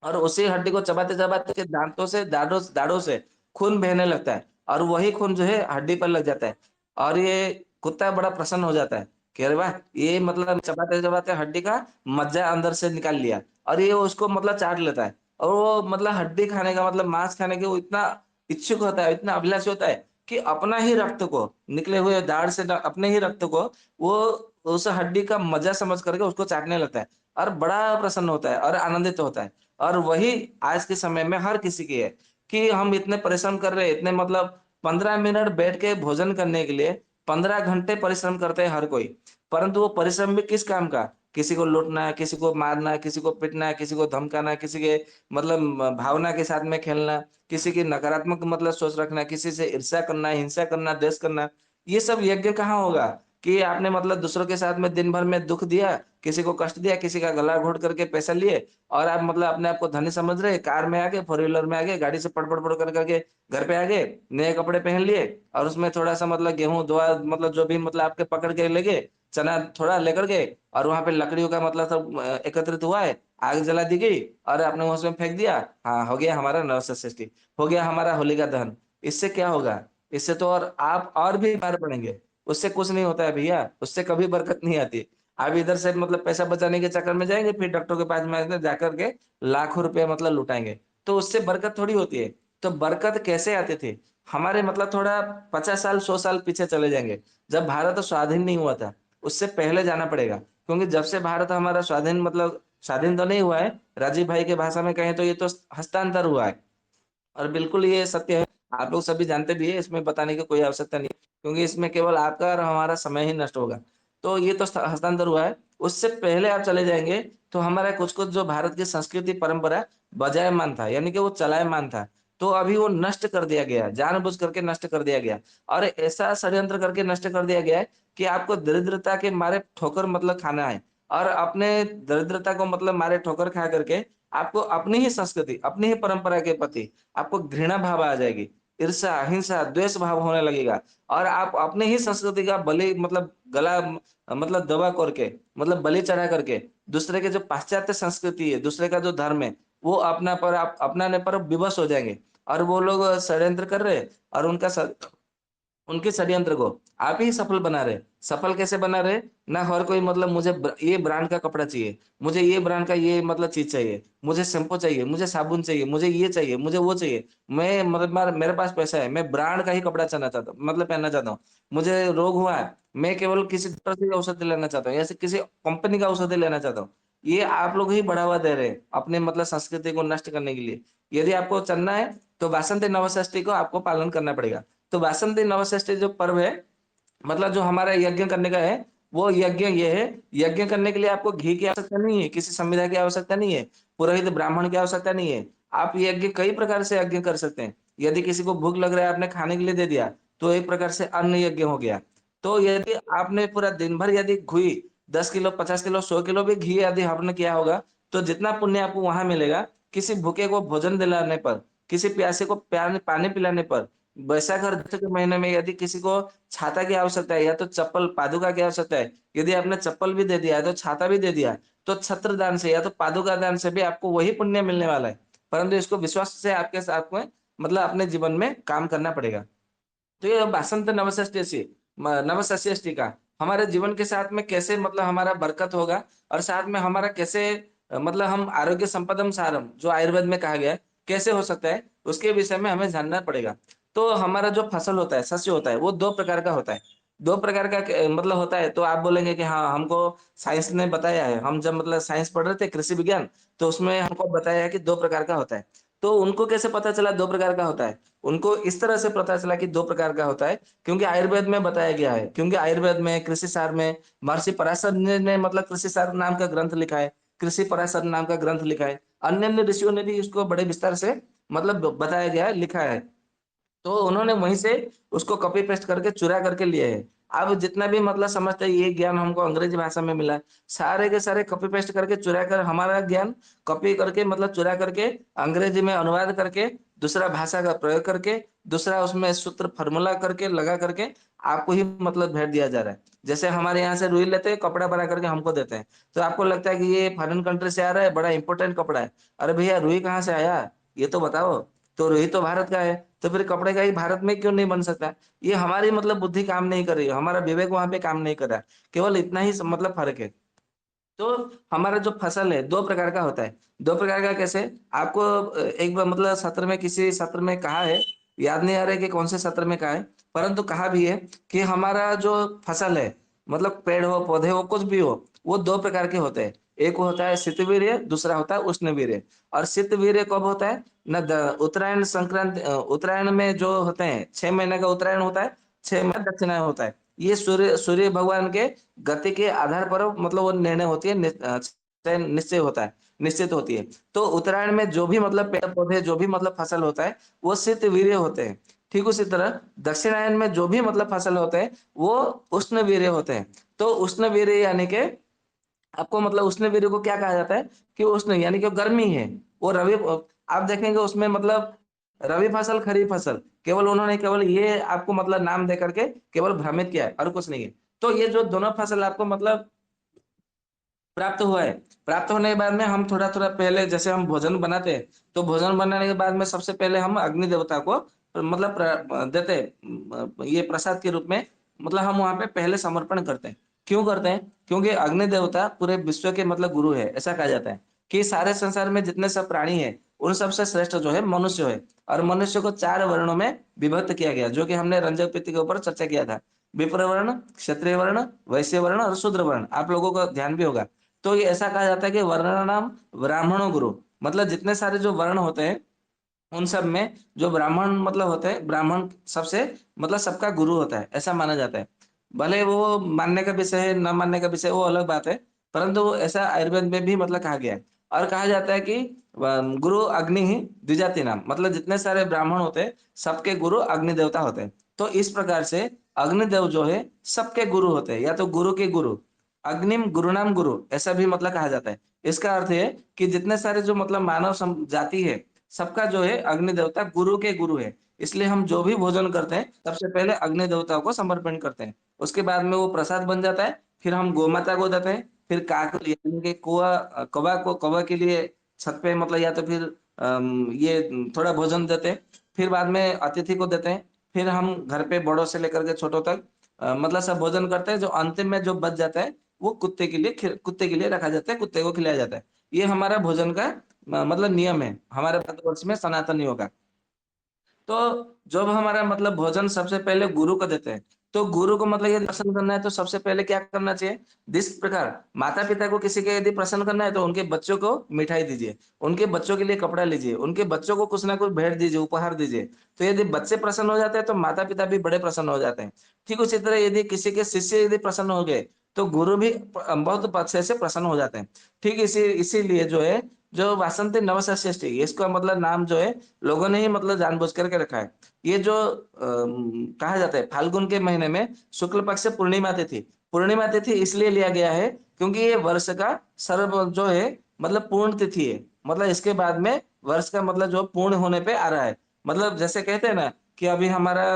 और उसी हड्डी को चबाते-चबाते के दाँतों से दाढ़ों से खून बहने लगता है और वही खून जो है हड्डी पर लग जाता है और ये कुत्ता बड़ा प्रसन्न हो जाता है कि अरे वाह! ये मतलब चबाते-चबाते हड्डी का मज्जा अंदर से निकाल लिया और ये उसको मतलब चाट लेता है और वो मतलब हड्डी खाने का मतलब मांस खाने के वो इतना इच्छुक होता है, इतना अभिलाषी होता है कि अपना ही रक्त को निकले हुए दाढ़ से अपने ही रक्त को वो उस हड्डी का मज़ा समझ करके उसको चाटने लगता है और बड़ा प्रसन्न होता है और आनंदित होता है। और वही आज के समय में हर किसी की है कि हम इतने परिश्रम कर रहे हैं, इतने मतलब 15 मिनट बैठ के भोजन करने के लिए 15 घंटे परिश्रम करते हैं हर कोई। परंतु वो परिश्रम भी किस काम का? किसी को लूटना है, किसी को मारना है, किसी को पीटना है, किसी को धमकाना है, किसी के मतलब भावना के साथ में खेलना, किसी की नकारात्मक मतलब सोच रखना, किसी से ईर्ष्या करना, हिंसा करना, द्वेष करना। ये सब यज्ञ कहाँ होगा? कि आपने मतलब दूसरों के साथ में दिन भर में दुःख दिया, किसी को कष्ट दिया, किसी का गला घोट करके पैसा लिए और आप मतलब अपने आप को धनी समझ रहे, कार में आ गए, फोर व्हीलर में आ गए, गाड़ी से पड़ कर करके घर पे आ गए, नए कपड़े पहन लिए और उसमें थोड़ा-सा मतलब गेहूँ धोआ मतलब जो भी मतलब आपके पकड़ के ले गए, चना थोड़ा लेकर गए और वहाँ पे लकड़ियों का मतलब सब एकत्रित हुआ है, आग जला दी गई और आपने उसमें फेंक दिया। हाँ, हो गया हमारा नरसंसृष्टि, हो गया हमारा होलिका दहन। इससे क्या होगा? इससे तो और आप और भी बीमार पड़ेंगे। उससे कुछ नहीं होता है भैया, उससे कभी बरकत नहीं आती। आप इधर से मतलब पैसा बचाने के चक्कर में जाएंगे, फिर डॉक्टर के पास में जाकर के लाखों रुपए मतलब लुटाएंगे, तो उससे बरकत थोड़ी होती है। तो बरकत कैसे आते थे? हमारे मतलब थोड़ा 50 साल 100 साल पीछे चले जाएंगे, जब भारत स्वाधीन नहीं हुआ था, उससे पहले जाना पड़ेगा। क्योंकि जब से भारत हमारा स्वाधीन मतलब स्वाधीन तो नहीं हुआ है, राजीव भाई के भाषा में कहें तो ये तो हस्तांतर हुआ है। और बिल्कुल ये सत्य है, आप लोग सभी जानते भी है, इसमें बताने की कोई आवश्यकता नहीं है, क्योंकि इसमें केवल आपका और हमारा समय ही नष्ट होगा। तो ये तो हस्तांतर हुआ है, उससे पहले आप चले जाएंगे तो हमारा कुछ-कुछ जो भारत की संस्कृति परंपरा बजायमान था, यानी कि वो चलायमान था, तो अभी वो नष्ट कर दिया गया, जानबूझ करके नष्ट कर दिया गया। और ऐसा षड्यंत्र करके नष्ट कर दिया गया है कि आपको दरिद्रता के मारे ठोकर मतलब खाना है, और अपने दरिद्रता को मतलब मारे ठोकर खा करके आपको अपनी ही संस्कृति, अपनी ही परंपरा के प्रति आपको घृणा भाव आ जाएगी, ईर्ष्या, हिंसा, द्वेष भाव होने लगेगा, और आप अपने ही संस्कृति का बलि मतलब गला मतलब दबा करके मतलब बलि चढ़ा करके दूसरे के जो पाश्चात्य संस्कृति है, दूसरे का जो धर्म है, वो अपना पर आप अपनाने पर विवश हो जाएंगे, और वो लोग षड्यंत्र कर रहे हैं, और उनके षड्यंत्र को आप ही सफल बना रहे। सफल कैसे बना रहे? ना हर कोई मतलब मुझे ये ब्रांड का कपड़ा चाहिए, मुझे ये ब्रांड का ये मतलब चीज चाहिए, मुझे शैम्पू चाहिए, मुझे साबुन चाहिए, मुझे ये चाहिए, मुझे वो चाहिए। मैं मतलब मेरे पास पैसा है, मैं ब्रांड का ही कपड़ा चाहना चाहता हूँ, मतलब पहनना चाहता हूँ। मुझे रोग हुआ है, मैं केवल किसी डॉक्टर से औषधि लेना चाहता हूँ, या किसी कंपनी का औषधि लेना चाहता हूँ। ये आप लोग ही बढ़ावा दे रहे हैं अपने मतलब संस्कृति को नष्ट करने के लिए। यदि आपको चलना है तो वासंती नवषष्ठी को आपको पालन करना पड़ेगा। तो वासंती नवषष्ठी जो पर्व है, मतलब जो हमारा यज्ञ करने का है, वो यज्ञ ये है, यज्ञ करने के लिए आपको घी की आवश्यकता नहीं है, किसी संविदा की आवश्यकता नहीं है, पुरोहित ब्राह्मण की आवश्यकता नहीं है। आप यज्ञ कई प्रकार से यज्ञ कर सकते हैं। यदि किसी को भूख लग रहा है, आपने खाने के लिए दे दिया, तो एक प्रकार से अन्न यज्ञ हो गया। तो यदि आपने पूरा दिन भर यदि घी 10 किलो, 50 किलो, 100 किलो भी घी यदि हवन किया होगा, तो जितना पुण्य आपको वहां मिलेगा, किसी भूखे को भोजन दिलाने पर, किसी प्यासे को पानी पिलाने पर, वैशाख और ज्येष्ठ के महीने में यदि किसी को छाता की आवश्यकता है, या तो चप्पल पादुका की आवश्यकता है, यदि आपने चप्पल भी दे दिया है, तो छाता भी दे दिया है, तो छत्र दान से या तो पादुका दान से भी आपको वही पुण्य मिलने वाला है। परंतु इसको विश्वास से आपके साथ में मतलब अपने जीवन में काम करना पड़ेगा। तो ये बसंत नवसस्यष्टि का हमारे जीवन के साथ में कैसे मतलब हमारा बरकत होगा, और साथ में हमारा कैसे मतलब हम आरोग्य संपदम सारम जो आयुर्वेद में कहा गया है, कैसे हो सकता है, उसके विषय में हमें जानना पड़ेगा। तो हमारा जो फसल होता है, शस्य होता है, वो दो प्रकार का होता है। दो प्रकार का मतलब होता है, तो आप बोलेंगे कि हाँ हमको साइंस ने बताया है, हम जब मतलब साइंस पढ़ रहे थे कृषि विज्ञान, तो उसमें हमको बताया है कि दो प्रकार का होता है। तो उनको कैसे पता चला दो प्रकार का होता है? उनको इस तरह से पता चला कि दो प्रकार का होता है, क्योंकि आयुर्वेद में बताया गया है, क्योंकि आयुर्वेद में कृषि सार में महर्षि पराशर ने मतलब कृषि सार नाम का ग्रंथ लिखा है, कृषि पराशर नाम का ग्रंथ लिखा है। अन्य अन्य ऋषियों ने भी इसको बड़े विस्तार से मतलब बताया गया है, लिखा है। तो उन्होंने वहीं से उसको कॉपी पेस्ट करके चुरा करके लिए है। अब जितना भी मतलब समझते हैं ये ज्ञान हमको अंग्रेजी भाषा में मिला है, सारे के सारे कॉपी पेस्ट करके चुरा कर हमारा ज्ञान कॉपी करके मतलब चुरा करके अंग्रेजी में अनुवाद करके दूसरा भाषा का प्रयोग करके दूसरा उसमें सूत्र फार्मूला करके लगा करके आपको ही मतलब भेज दिया जा रहा है। जैसे हमारे यहाँ से रुई लेते हैं, कपड़ा बना करके हमको देते हैं, तो आपको लगता है कि ये फॉरेन कंट्री से आ रहा है, बड़ा इंपॉर्टेंट कपड़ा है। अरे भैया रुई कहाँ से आया, ये तो बताओ। तो रुई तो भारत का है, तो फिर कपड़े का ही भारत में क्यों नहीं बन सकता? ये हमारी मतलब बुद्धि काम नहीं कर रही है, हमारा विवेक वहां पे काम नहीं कर रहा है। केवल इतना ही मतलब फर्क है। तो हमारा जो फसल है दो प्रकार का होता है। दो प्रकार का कैसे? आपको एक बार मतलब सत्र में किसी सत्र में कहा है, याद नहीं आ रहा है कि कौन से सत्र में कहा है, परंतु कहा भी है कि हमारा जो फसल है मतलब पेड़ हो पौधे हो कुछ भी हो, वो दो प्रकार के होते हैं। एक होता है शीतवीर्य, दूसरा होता है उष्णवीर्य। और शीतवीर्य कब होता है? न उत्तरायण संक्रांति उत्तरायण में जो होते हैं 6 महीने का उत्तरायण होता है, 6 महीने दक्षिणायन होता है। ये सूर्य सूर्य भगवान के गति के आधार पर मतलब वो निर्णय होती है, निश्चय होता है, निश्चित होती है। तो उत्तरायण में जो भी मतलब पेड़ पौधे जो भी मतलब फसल होता है वो शीतवीर्य होते हैं। ठीक उसी तरह दक्षिणायन में जो भी मतलब फसल होते हैं वो उष्णवीर्य होते हैं। तो उष्णवीर्य यानी कि आपको मतलब उष्णवीर्य को क्या कहा जाता है कि उष्ण यानी कि गर्मी है। वो रवि आप देखेंगे उसमें मतलब रवि फसल खरीफ फसल केवल उन्होंने केवल ये आपको मतलब नाम दे करके केवल भ्रमित किया है और कुछ नहीं है। तो ये जो दोनों फसल आपको मतलब प्राप्त हुआ है, प्राप्त होने के बाद में हम थोड़ा-थोड़ा पहले जैसे हम भोजन बनाते हैं, तो भोजन बनाने के बाद में सबसे पहले हम अग्नि देवता को मतलब देते हैं ये प्रसाद के रूप में मतलब हम वहाँ पे पहले समर्पण करते हैं। क्यों करते हैं? क्योंकि अग्नि देवता पूरे विश्व के मतलब गुरु है, ऐसा कहा जाता है कि सारे संसार में जितने सब प्राणी है उन सबसे श्रेष्ठ जो है मनुष्य है। और मनुष्य को 4 वर्णों में विभक्त किया गया, जो कि हमने रंजक प्रीति के ऊपर चर्चा किया था। विप्र वर्ण, क्षत्रिय वर्ण, वैश्य वर्ण और शूद्र वर्ण, आप लोगों का ध्यान भी होगा। तो ये ऐसा कहा जाता है कि वर्णानाम ब्राह्मणो गुरु, मतलब जितने सारे जो वर्ण होते हैं उन सब में जो ब्राह्मण मतलब होते हैं, ब्राह्मण सबसे मतलब सबका गुरु होता है, ऐसा माना जाता है। भले वो मानने का विषय है, न मानने का विषय, वो अलग बात है, परंतु वो ऐसा आयुर्वेद में भी मतलब कहा गया है। और कहा जाता है कि गुरु अग्नि ही द्विजाति नाम, मतलब जितने सारे ब्राह्मण होते हैं सबके गुरु अग्नि देवता होते हैं। तो इस प्रकार से अग्निदेव जो है सबके गुरु होते हैं, या तो गुरु के गुरु, अग्निम गुरुनाम गुरु, ऐसा भी मतलब कहा जाता है। इसका अर्थ है कि जितने सारे जो मतलब मानव जाति है सबका जो है अग्नि देवता गुरु के गुरु है। इसलिए हम जो भी भोजन करते हैं सबसे पहले अग्नि देवताओं को समर्पण करते हैं, उसके बाद में वो प्रसाद बन जाता है। फिर हम गोमाता को देते हैं, फिर काक को यानी कि कौवा के लिए छत पे मतलब, या तो फिर ये थोड़ा भोजन देते हैं। फिर बाद में अतिथि को देते हैं। फिर हम घर पे बड़ों से लेकर के छोटों तक मतलब सब भोजन करते हैं। जो अंतिम में जो बच जाता है वो कुत्ते के लिए रखा जाता है, कुत्ते को खिलाया जाता है। ये हमारा भोजन का मतलब नियम है हमारे भारतवर्ष में, सनातनियों का। तो जब हमारा मतलब भोजन सबसे पहले गुरु को देते हैं, तो गुरु को मतलब यदि प्रसन्न करना है तो सबसे पहले क्या करना चाहिए? जिस प्रकार माता पिता को किसी के यदि प्रसन्न करना है तो उनके बच्चों को मिठाई दीजिए, उनके बच्चों के लिए कपड़ा लीजिए, उनके बच्चों को कुछ ना कुछ भेंट दीजिए, उपहार दीजिए। तो यदि बच्चे प्रसन्न हो जाते हैं तो माता पिता भी बड़े प्रसन्न हो जाते हैं। ठीक उसी तरह यदि किसी के शिष्य यदि प्रसन्न हो गए तो गुरु भी बहुत अच्छे से प्रसन्न हो जाते हैं। ठीक इसीलिए जो है, जो वासंती नवसस्यष्टि, इसका मतलब नाम जो है लोगों ने ही मतलब जानबूझ करके रखा है। ये जो कहा जाता है फाल्गुन के महीने में शुक्ल पक्ष से पूर्णिमा तिथि इसलिए लिया गया है क्योंकि ये वर्ष का सर्व जो है मतलब पूर्ण तिथि है। मतलब इसके बाद में वर्ष का मतलब जो पूर्ण होने पे आ रहा है। मतलब जैसे कहते हैं ना कि अभी हमारा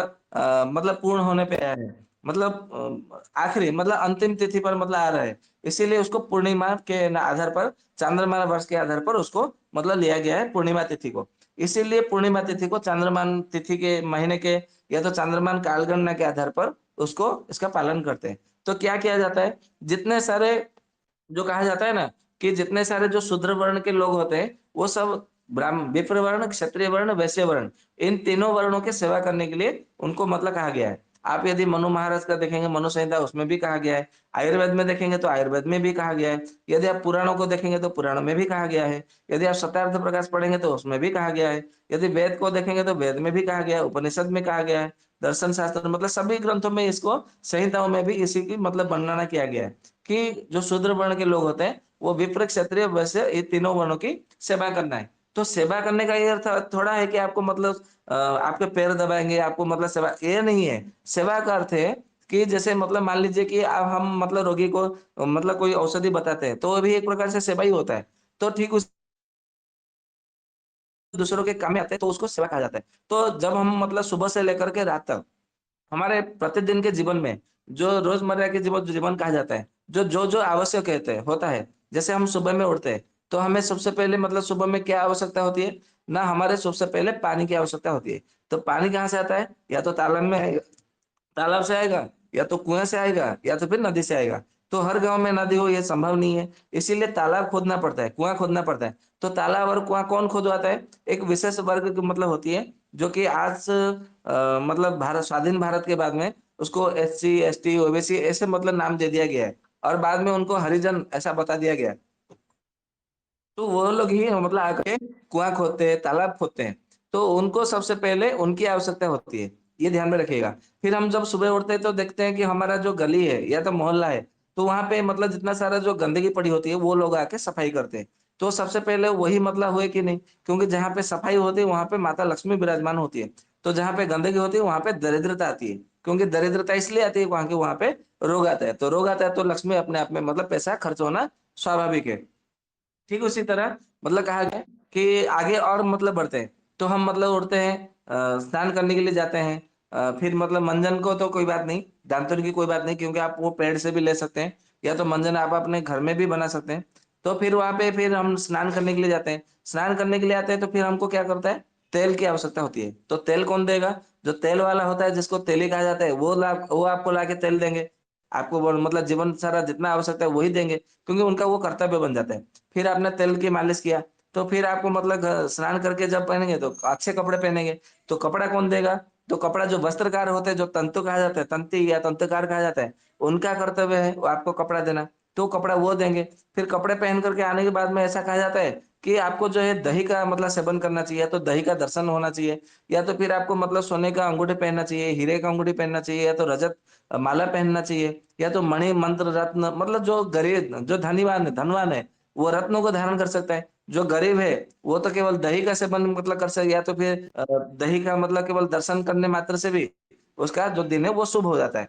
मतलब पूर्ण होने पे आया है, मतलब आखिरी मतलब अंतिम तिथि पर मतलब आ रहा है। इसीलिए उसको पूर्णिमा के आधार पर, चांद्रमान वर्ष के आधार पर उसको मतलब लिया गया है पूर्णिमा तिथि को। इसीलिए पूर्णिमा तिथि को चांद्रमान तिथि के महीने के या तो चांद्रमान कालगणना के आधार पर उसको इसका पालन करते हैं। तो क्या किया जाता है, जितने सारे जो कहा जाता है ना कि जितने सारे जो शूद्र वर्ण के लोग होते हैं वो सब ब्राह्मण, विप्र वर्ण, क्षत्रिय वर्ण, वैश्य वर्ण, इन तीनों वर्णों के सेवा करने के लिए उनको मतलब कहा गया है। आप यदि मनु महाराज का देखेंगे, मनु संहिता, उसमें भी कहा गया है। आयुर्वेद में देखेंगे तो आयुर्वेद में भी कहा गया है। यदि आप पुराणों को देखेंगे तो पुराणों में भी कहा गया है। यदि आप सत्यार्थ प्रकाश पढ़ेंगे तो उसमें भी कहा गया है। यदि वेद को देखेंगे तो वेद में भी कहा गया है, उपनिषद में कहा गया है, दर्शन शास्त्र मतलब सभी ग्रंथों में इसको, संहिताओं में भी इसी की मतलब वर्णना किया गया है कि जो शूद्र वर्ण के लोग होते हैं वो विप्र, क्षत्रिय, वैश्य, ये तीनों वर्णों की सेवा करना है। तो सेवा करने का ये अर्थ थोड़ा है कि आपको मतलब आपके पैर दबाएंगे, आपको मतलब सेवा, ये नहीं है। सेवा का अर्थ है कि जैसे मतलब मान लीजिए कि अब हम मतलब रोगी को मतलब कोई औषधि बताते हैं तो वो भी एक प्रकार से सेवा ही होता है। तो ठीक उस दूसरों के काम में आते हैं तो उसको सेवा कहा जाता है। तो जब हम मतलब सुबह से लेकर के रात तक हमारे प्रतिदिन के जीवन में जो रोजमर्रा के जीवन जीवन कहा जाता है, जो जो जो आवश्यक कहते हैं होता है। जैसे हम सुबह में उठते हैं तो हमें सबसे पहले मतलब सुबह में क्या आवश्यकता होती है ना, हमारे सबसे पहले पानी की आवश्यकता होती है। तो पानी कहाँ से आता है? या तो तालाब में आएगा, तालाब से आएगा, या तो कुएं से आएगा, या तो फिर नदी से आएगा। तो हर गांव में नदी हो ये संभव नहीं है, इसीलिए तालाब खोदना पड़ता है, कुआं खोदना पड़ता है। तो तालाब और कुआं कौन खुदवाता है? एक विशेष वर्ग की मतलब होती है, जो कि आज मतलब भारत स्वाधीन भारत के बाद में उसको एससी, एसटी, ओबीसी ऐसे मतलब नाम दे दिया गया है, और बाद में उनको हरिजन ऐसा बता दिया गया है। तो वो लोग ही मतलब आके कुआं खोदते हैं, तालाब खोदते हैं। तो उनको सबसे पहले उनकी आवश्यकता होती है, ये ध्यान में रखिएगा। फिर हम जब सुबह उठते हैं तो देखते हैं कि हमारा जो गली है या तो मोहल्ला है, तो वहां पे मतलब जितना सारा जो गंदगी पड़ी होती है वो लोग आके सफाई करते हैं। तो सबसे पहले वही मतलब हुए कि नहीं, क्योंकि जहाँ पे सफाई होती है वहां पे माता लक्ष्मी विराजमान होती है। तो जहाँ पे गंदगी होती है वहां पे दरिद्रता आती है, क्योंकि दरिद्रता इसलिए आती है वहां के, वहां पे रोग आता है। तो रोग आता है तो लक्ष्मी अपने आप में मतलब पैसा खर्च होना स्वाभाविक है। ठीक उसी तरह मतलब कहा गया कि आगे और मतलब बढ़ते हैं। तो हम मतलब उठते हैं, स्नान करने के लिए जाते हैं। फिर मतलब मंजन को तो कोई बात नहीं, दांतन की कोई बात नहीं, क्योंकि आप वो पेड़ से भी ले सकते हैं, या तो मंजन आप अपने घर में भी बना सकते हैं। तो फिर वहां पे फिर हम स्नान करने के लिए जाते हैं। स्नान करने के लिए आते हैं तो फिर हमको क्या करता है, तेल की आवश्यकता होती है। तो तेल कौन देगा? जो तेल वाला होता है, जिसको तेली कहा जाता है, वो आपको ला के तेल देंगे। आपको मतलब जीवन सारा जितना आवश्यकता है वही देंगे, क्योंकि उनका वो कर्तव्य बन जाता है। फिर आपने तेल की मालिश किया, तो फिर आपको मतलब स्नान करके जब पहनेंगे तो अच्छे कपड़े पहनेंगे, तो कपड़ा कौन देगा? तो कपड़ा जो वस्त्रकार होते हैं, जो तंतु कहा जाता है, तंती या तंतुकार कहा जाता है, उनका कर्तव्य है वो आपको कपड़ा देना, तो कपड़ा वो देंगे। फिर कपड़े पहन करके आने के बाद में ऐसा कहा जाता है कि आपको जो है दही का मतलब सेवन करना चाहिए, या तो दही का दर्शन होना चाहिए, या तो फिर आपको मतलब सोने का अंगूठी पहनना चाहिए, हीरे का अंगूठी पहनना चाहिए, या तो रजत माला पहनना चाहिए, या तो मणि मंत्र रत्न, मतलब जो गरीब जो धनवान है वो रत्नों को धारण कर सकता है। जो गरीब है वो तो केवल दही का सेवन मतलब कर सके, या तो फिर दही का मतलब केवल दर्शन करने मात्र से भी उसका जो दिन है वो शुभ हो जाता है।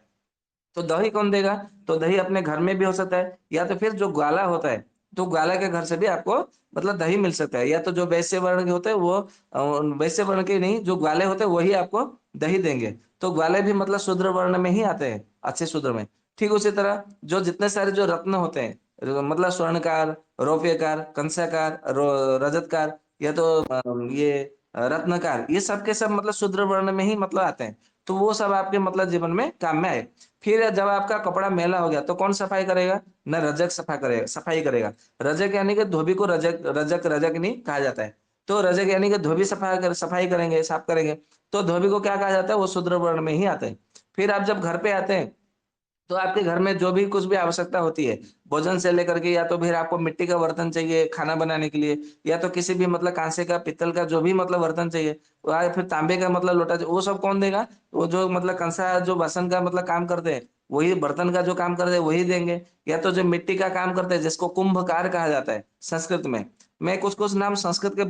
तो दही कौन देगा? तो दही अपने घर में भी हो सकता है, या तो फिर जो ग्वाला होता है, तो ग्वाला के घर से भी आपको मतलब दही मिल सकता है, या तो जो वैश्य वर्ण के होते हैं वो वैश्य वर्ण के नहीं, जो ग्वाले होते हैं वही आपको दही देंगे। तो ग्वाले भी मतलब शूद्र वर्ण में ही आते हैं, अच्छे शूद्र में। ठीक उसी तरह जो जितने सारे जो रत्न होते हैं, मतलब स्वर्णकार, रौप्यकार, कंसाकार, रजतकार, या तो ये रत्नकार, ये सब के सब मतलब शूद्र वर्ण में ही मतलब आते हैं। तो वो सब आपके मतलब जीवन में काम में आए। फिर जब आपका कपड़ा मैला हो गया तो कौन सफाई करेगा? न रजक सफाई करेगा। रजक यानी कि धोबी को रजक नहीं कहा जाता है। तो रजक यानी कि धोबी सफाई करेंगे, साफ करेंगे। तो धोबी को क्या कहा जाता है? वो शूद्र वर्ण में ही आते हैं। फिर आप जब घर पे आते हैं, तो आपके घर में जो भी कुछ भी आवश्यकता होती है, भोजन से लेकर के, या तो फिर आपको मिट्टी का बर्तन चाहिए खाना बनाने के लिए, या तो किसी भी मतलब कांसे का, पित्तल का जो भी मतलब बर्तन चाहिए, या फिर तांबे का मतलब लोटा चाहिए, वो सब कौन देगा? वो जो मतलब कंसा जो बासन का मतलब काम करते हैं, वही बर्तन का जो काम करते हैं वही देंगे। या तो जो मिट्टी का काम करते हैं, जिसको कुंभकार कहा जाता है संस्कृत में। मैं कुछ-कुछ नाम संस्कृत के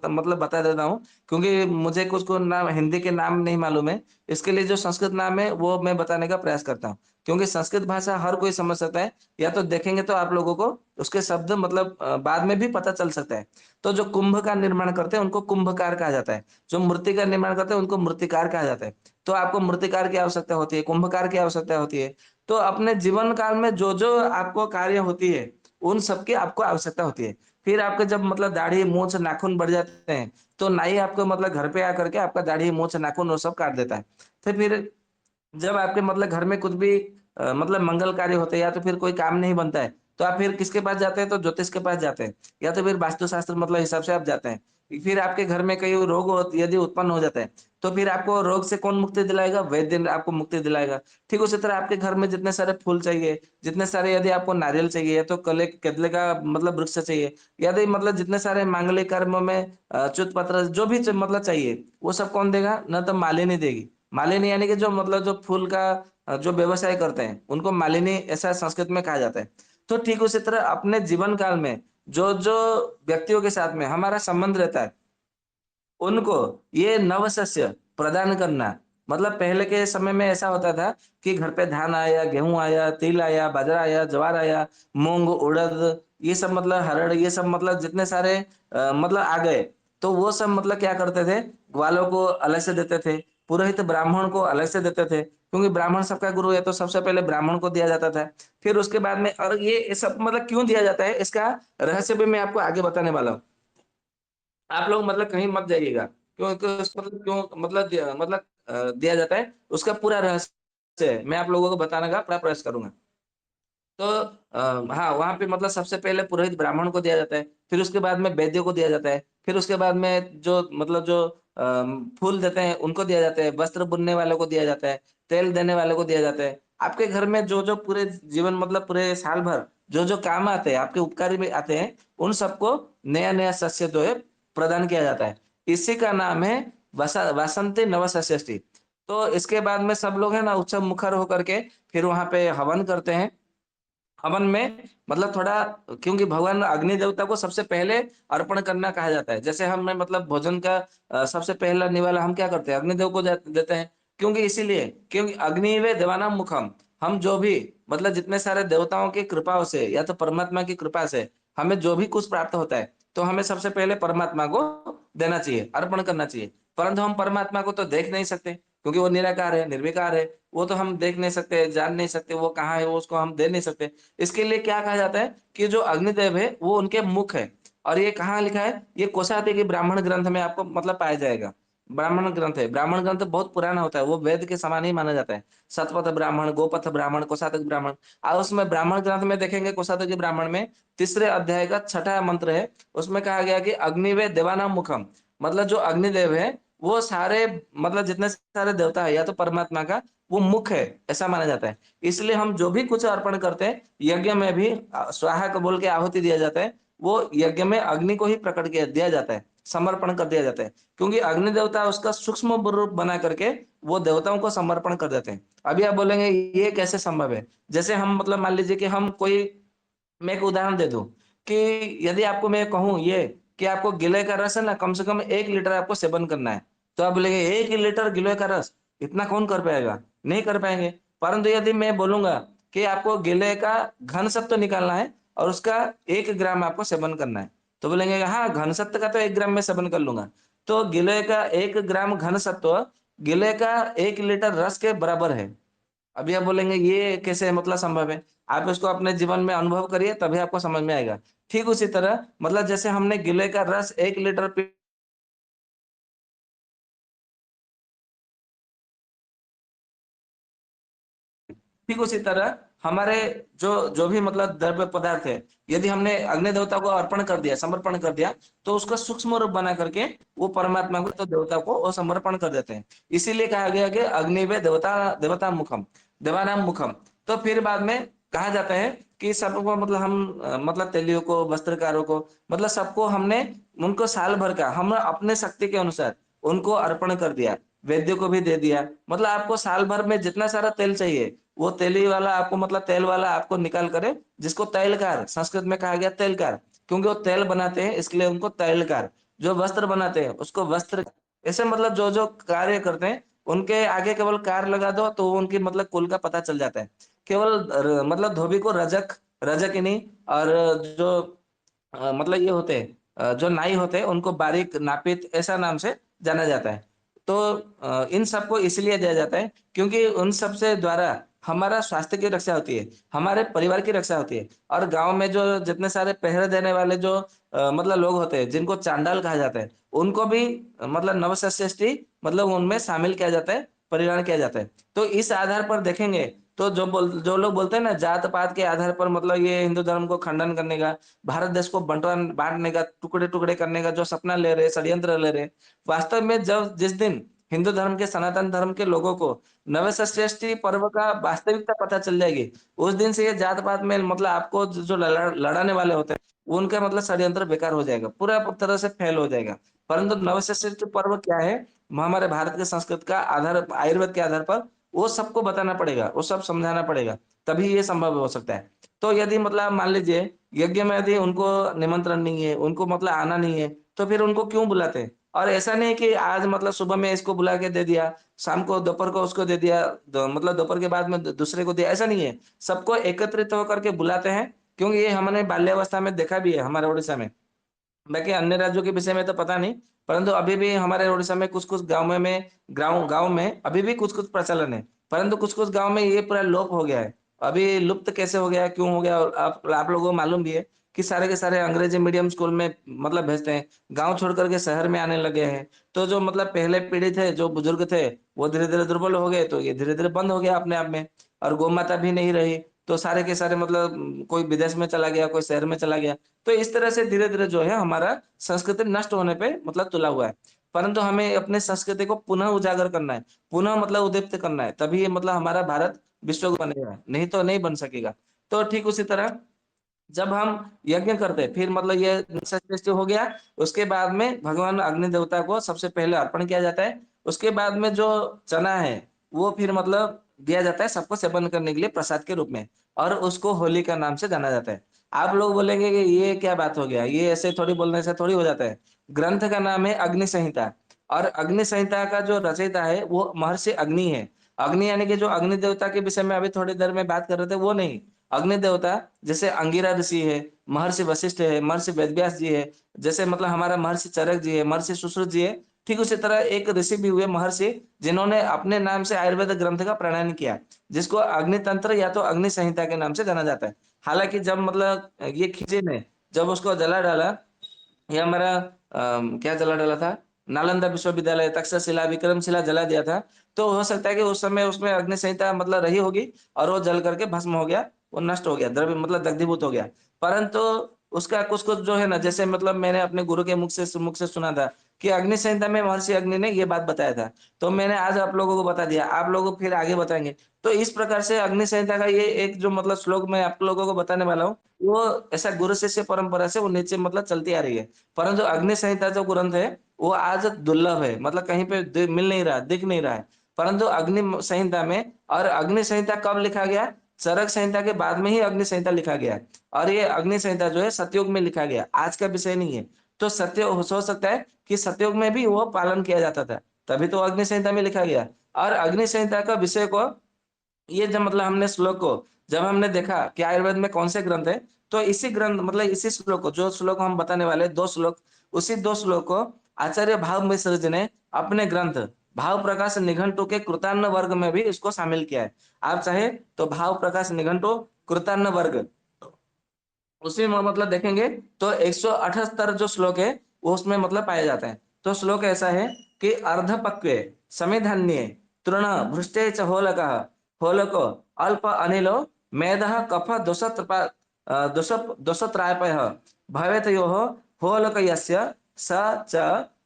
मतलब बता देता हूँ, क्योंकि मुझे कुछ-कुछ नाम हिंदी के नाम नहीं मालूम है। इसके लिए जो संस्कृत नाम है, वो मैं बताने का प्रयास करता हूँ। क्योंकि संस्कृत भाषा हर कोई समझ सकता है, या तो देखेंगे तो आप लोगों को उसके शब्द मतलब बाद में भी पता चल सकता है। तो जो कुंभ का निर्माण करते हैं उनको कुंभकार कहा जाता है। जो मूर्ति का निर्माण करते हैं उनको मूर्तिकार कहा जाता है। तो आपको मूर्तिकार की आवश्यकता होती है, कुंभकार की आवश्यकता होती है। तो अपने जीवन काल में जो-जो आपको कार्य होती है, उन सब की आपको आवश्यकता होती है। फिर आपके जब मतलब दाढ़ी, मूंछ, नाखून बढ़ जाते हैं, तो नाई आपको मतलब घर पे आकर के आपका दाढ़ी, मूंछ, नाखून वो सब काट देता है। तो फिर जब आपके मतलब घर में कुछ भी मतलब मंगल कार्य होते हैं, या तो फिर कोई काम नहीं बनता है, तो आप फिर किसके पास जाते हैं? तो ज्योतिष के पास जाते हैं, या तो फिर वास्तुशास्त्र मतलब हिसाब से आप जाते हैं। फिर आपके घर में कोई रोग यदि उत्पन्न हो जाता है, तो फिर आपको रोग से कौन मुक्ति दिलाएगा? वैद्य आपको मुक्ति दिलाएगा। ठीक उसी तरह आपके घर में जितने सारे फूल चाहिए, जितने सारे यदि आपको नारियल चाहिए, तो केले का मतलब वृक्ष चाहिए, यदि मतलब जितने सारे मांगलिक कर्मों में अच्युत पत्र जो भी मतलब चाहिए, वो सब कौन देगा? ना तो मालिनी देगी। मालिनी यानी कि जो मतलब जो फूल का जो व्यवसाय करते हैं, उनको मालिनी ऐसा संस्कृत में कहा जाता है। तो ठीक उसी तरह अपने जीवन काल में जो-जो व्यक्तियों के साथ में हमारा संबंध रहता है, उनको ये नवशस्य प्रदान करना, मतलब पहले के समय में ऐसा होता था कि घर पे धान आया, गेहूँ आया, तिल आया, बाजरा आया, ज्वार आया, मूँग, उड़द, ये सब मतलब हरड़, ये सब मतलब जितने सारे मतलब आ गए, तो वो सब मतलब क्या करते थे, ग्वालों को अलग से देते थे, पुरोहित ब्राह्मण को अलग से देते थे, क्योंकि ब्राह्मण सबका गुरु है, तो सबसे पहले ब्राह्मण को दिया जाता था। फिर उसके बाद में, और ये सब मतलब क्यों दिया जाता है, इसका रहस्य भी मैं आपको आगे बताने वाला हूँ। आप लोग मतलब कहीं मत जाइएगा, क्योंकि मतलब क्यों मतलब दिया जाता है, उसका पूरा रहस्य है, मैं आप लोगों को बताने का पूरा प्रयास करूँगा। तो हाँ, वहाँ पे मतलब सबसे पहले पुरोहित ब्राह्मण को दिया जाता है, फिर उसके बाद में वैद्य को दिया जाता है, फिर उसके बाद में जो मतलब जो फूल देते हैं उनको दिया जाता है, वस्त्र बुनने वालों को दिया जाता है, तेल देने वालों को दिया जाता है। आपके घर में जो-जो पूरे जीवन मतलब पूरे साल भर जो-जो काम आते हैं, आपके उपकारी में आते हैं, उन सबको नया-नया शस्य जो है प्रदान किया जाता है। इसी का नाम है वासंती नवसस्यष्टि। तो इसके बाद में सब लोग है ना उत्सव मुखर होकर के फिर वहाँ पे हवन करते हैं। हवन में मतलब थोड़ा, क्योंकि भगवान अग्नि देवता को सबसे पहले अर्पण करना कहा जाता है। जैसे हमें मतलब भोजन का सबसे पहला निवाला हम क्या करते हैं? अग्निदेव को देते हैं। क्योंकि इसीलिए, क्योंकि अग्निवे देवानाम मुखम, हम जो भी मतलब जितने सारे देवताओं की कृपाओं से या तो परमात्मा की कृपा से हमें जो भी कुछ प्राप्त होता है, तो हमें सबसे पहले परमात्मा को देना चाहिए, अर्पण करना चाहिए। परंतु हम परमात्मा को तो देख नहीं सकते, क्योंकि वो निराकार है, निर्विकार है। वो तो हम देख नहीं सकते, जान नहीं सकते, वो कहाँ है, वो उसको हम दे नहीं सकते। इसके लिए क्या कहा जाता है कि जो अग्निदेव है वो उनके मुख है। और ये कहाँ लिखा है? ये कोशातिकी ब्राह्मण ग्रंथ में आपको मतलब पाया जाएगा। ब्राह्मण ग्रंथ है। ब्राह्मण ग्रंथ बहुत पुराना होता है, वो वेद के समान ही माना जाता है। शतपथ ब्राह्मण, गोपथ ब्राह्मण, कोषातक ब्राह्मण। और उसमें ब्राह्मण ग्रंथ में देखेंगे, कोषातक ब्राह्मण में तीसरे अध्याय का छठा मंत्र है, उसमें कहा गया कि अग्निवे देवानाम मुखम, मतलब जो अग्निदेव है वो सारे, मतलब जितने सारे देवता है या तो परमात्मा का वो मुख है, ऐसा माना जाता है। इसलिए हम जो भी कुछ अर्पण करते हैं, यज्ञ में भी स्वाहा को बोल के आहुति दिया जाता है, वो यज्ञ में अग्नि को ही प्रकट किया दिया जाता है, समर्पण कर दिया जाता है। क्योंकि अग्नि देवता उसका सूक्ष्म रूप बना करके वो देवताओं को समर्पण कर देते हैं। अभी आप बोलेंगे ये कैसे संभव है? जैसे हम, मतलब मान लीजिए कि हम कोई, मैं एक उदाहरण दे दूं कि यदि आपको मैं कहूं ये कि आपको गिलोय का रस है ना, कम से कम 1 लीटर आपको सेवन करना है, तो आप बोलेंगे 1 लीटर गिलोय का रस इतना कौन कर पाएगा? नहीं कर पाएंगे। परंतु यदि मैं बोलूंगा कि आपको गिलोय का घन सत्व निकालना है और उसका 1 ग्राम आपको सेवन करना है, तो बोलेंगे हाँ, घन सत्व का तो 1 ग्राम में सेवन कर लूंगा। तो गिलोय का 1 ग्राम घन सत्व गिलोय का 1 लीटर रस के बराबर है। अभी आप बोलेंगे ये कैसे मतलब संभव है? आप इसको अपने जीवन में अनुभव करिए, तभी आपको समझ में आएगा। ठीक उसी तरह, मतलब जैसे हमने गिलोय का रस 1 लीटर पी, ठीक उसी तरह हमारे जो जो भी मतलब द्रव्य पदार्थ है, यदि हमने अग्नि देवता को अर्पण कर दिया, समर्पण कर दिया, तो उसका सूक्ष्म रूप बना करके वो परमात्मा को, तो देवता को वो समर्पण कर देते हैं। इसीलिए कहा गया कि अग्नि वे देवता देवता मुखम, देवानाम मुखम। तो फिर बाद में कहा जाता है कि सबको, मतलब हम मतलब तेलियों को, वस्त्रकारों को, मतलब सबको हमने, उनको साल भर का हम अपने शक्ति के अनुसार उनको अर्पण कर दिया। वैद्य को भी दे दिया, मतलब आपको साल भर में जितना सारा तेल चाहिए वो तेली वाला आपको, मतलब तेल वाला आपको निकाल करे, जिसको तैलकार संस्कृत में कहा गया, तैलकार, क्योंकि वो तेल बनाते हैं इसलिए उनको तैलकार। जो वस्त्र बनाते हैं उसको वस्त्र। ऐसे मतलब जो जो कार्य करते हैं उनके आगे केवल कार लगा दो तो उनकी मतलब कुल का पता चल जाता है। केवल मतलब धोबी को रजक, रजकिनी, और जो मतलब ये होते हैं जो नाई होते हैं उनको बारीक, नापित, ऐसा नाम से जाना जाता है। तो इन सबको इसलिए दिया जाता है क्योंकि उन सब से द्वारा हमारा स्वास्थ्य की रक्षा होती है, हमारे परिवार की रक्षा होती है। और गांव में जो जितने सारे पहरे देने वाले जो मतलब लोग होते हैं, जिनको चांडाल कहा जाता है, उनको भी मतलब नवशिष्टि, मतलब उनमें शामिल किया जाता है, परिगणन किया जाता है। तो इस आधार पर देखेंगे तो जो लोग बोलते हैं ना जात पात के आधार पर, मतलब ये हिंदू धर्म को खंडन करने का, भारत देश को बंटवान बांटने का, टुकड़े टुकड़े करने का जो सपना ले रहे, षड्यंत्र ले रहे, वास्तव में जब जिस दिन हिंदू धर्म के, सनातन धर्म के लोगों को नवसृष्टि पर्व का वास्तविकता पता चल जाएगी, उस दिन से ये जात पात में, मतलब आपको जो लड़ाने वाले होते हैं उनका मतलब षड्यंत्र बेकार हो जाएगा, पूरा तरह से फेल हो जाएगा। परंतु नवसृष्टि पर्व क्या है, हमारे भारत के संस्कृत का आधार, आयुर्वेद के आधार पर वो सबको बताना पड़ेगा, वो सब समझाना पड़ेगा, तभी ये संभव हो सकता है। तो यदि मतलब मान लीजिए यज्ञ में यदि उनको निमंत्रण नहीं है, उनको मतलब आना नहीं है, तो फिर उनको क्यों बुलाते हैं? और ऐसा नहीं है कि आज मतलब सुबह में इसको बुला के दे दिया, शाम को दोपहर को उसको दे दिया, मतलब दोपहर के बाद में दूसरे को दिया, ऐसा नहीं है। सबको एकत्रित होकर के बुलाते हैं, क्योंकि ये हमने बाल्यावस्था में देखा भी है हमारे उड़ीसा में। बाकी अन्य राज्यों के विषय में तो पता नहीं, परंतु अभी भी हमारे उड़ीसा में कुछ-कुछ गाँव में गाँव गाँव में अभी भी कुछ-कुछ प्रचलन है। परंतु कुछ-कुछ गाँव में ये पूरा लोप हो गया है। अभी लुप्त कैसे हो गया, क्यों हो गया? और आप लोगों को मालूम भी है कि सारे के सारे अंग्रेजी मीडियम स्कूल में मतलब भेजते हैं। गाँव छोड़ कर के शहर में आने लगे हैं। तो जो मतलब पहले पीढ़ी थे, जो बुजुर्ग थे, वो धीरे-धीरे दुर्बल हो गए, तो ये धीरे-धीरे बंद हो गया अपने आप में। और गौ माता भी नहीं रही, तो सारे के सारे मतलब कोई विदेश में चला गया, कोई शहर में चला गया। तो इस तरह से धीरे-धीरे जो है हमारा संस्कृति नष्ट होने पे मतलब तुला हुआ है। परंतु हमें अपने संस्कृति को पुनः उजागर करना है, पुनः मतलब उद्दीप्त करना है, तभी ये मतलब हमारा भारत विश्व गुरु बनेगा, नहीं तो नहीं बन सकेगा। तो ठीक उसी तरह जब हम यज्ञ करते हैं, फिर मतलब ये सृष्टि हो गया, उसके बाद में भगवान अग्नि देवता को सबसे पहले अर्पण किया जाता है। उसके बाद में जो चना है, वो फिर मतलब दिया जाता है सबको सेवन करने के लिए प्रसाद के रूप में, और उसको होली का नाम से जाना जाता है। आप लोग बोलेंगे कि ये क्या बात हो गया, ये ऐसे थोड़ी बोलने से थोड़ी हो जाता है। ग्रंथ का नाम है अग्नि संहिता, और अग्नि संहिता का जो रचयिता है वो महर्षि अग्नि है। अग्नि यानी कि जो अग्नि देवता के विषय में अभी थोड़ी देर में बात कर रहे थे, वो नहीं। अग्नि देवता जैसे अंगिरा ऋषि है, महर्षि वशिष्ठ है, महर्षि वेदव्यास जी है, जैसे मतलब हमारा महर्षि चरक जी है, महर्षि सुश्रुत जी है। ठीक उसी तरह एक ऋषि भी हुए महर्षि, जिन्होंने अपने नाम से आयुर्वेद ग्रंथ का प्रणयन किया, जिसको अग्नि तंत्र या तो अग्नि संहिता के नाम से जाना जाता है। हालांकि जब मतलब ये खिजे ने जब उसको जला डाला, ये हमारा क्या जला डाला था, नालंदा विश्वविद्यालय, तक्षशिला, विक्रमशिला जला दिया था, तो हो सकता है कि उस समय उसमें अग्नि संहिता मतलब रही होगी और वो जल करके भस्म हो गया, वो नष्ट हो गया, द्रव्य मतलब दग्धीभूत हो गया। परंतु उसका कुछ-कुछ जो है ना, जैसे मतलब मैंने अपने गुरु के मुख से सुना था कि अग्नि संहिता में महर्षि अग्नि ने ये बात बताया था। तो मैंने आज आप लोगों को बता दिया, आप लोग फिर आगे बताएँगे। तो इस प्रकार से अग्नि संहिता का ये एक जो मतलब श्लोक मैं आप लोगों को बताने वाला हूँ, वो ऐसा गुरु शिष्य परंपरा से वो नीचे मतलब चलती आ रही है। परंतु अग्नि संहिता जो ग्रंथ है, वो आज दुर्लभ है, मतलब कहीं पे मिल नहीं रहा, दिख नहीं रहा है। परंतु संहिता में, और अग्नि संहिता कब लिखा गया? चरक संहिता के बाद में ही अग्नि संहिता लिखा गया है। और ये अग्नि संहिता जो है सतयुग में लिखा गया, आज का विषय नहीं है। तो हो सकता है कि सतयुग में भी वो पालन किया जाता था, तभी तो अग्नि संहिता में लिखा गया। और अग्नि संहिता का विषय को, ये जब मतलब हमने श्लोक को जब हमने देखा कि आयुर्वेद में कौन से ग्रंथ है, तो इसी ग्रंथ मतलब इसी श्लोक को, जो श्लोक हम बताने वाले 2 श्लोक, उसी 2 श्लोक को आचार्य भाव मिश्र जी ने अपने ग्रंथ भाव प्रकाश निघंटु के कृतान्न वर्ग में भी इसको शामिल किया है। आप चाहे तो भाव प्रकाश निघंटु कृतान्न वर्ग, उसी में मतलब देखेंगे तो 178 जो श्लोक है वो उसमें मतलब पाए जाते हैं। तो श्लोक ऐसा है कि अर्धपक्वे समिधान्ये तृण भृष्टे च होलकः होलको अल्प अनिलो मेदः कफ दोषत्रायपयः भवेतयोः होलकयस्य स च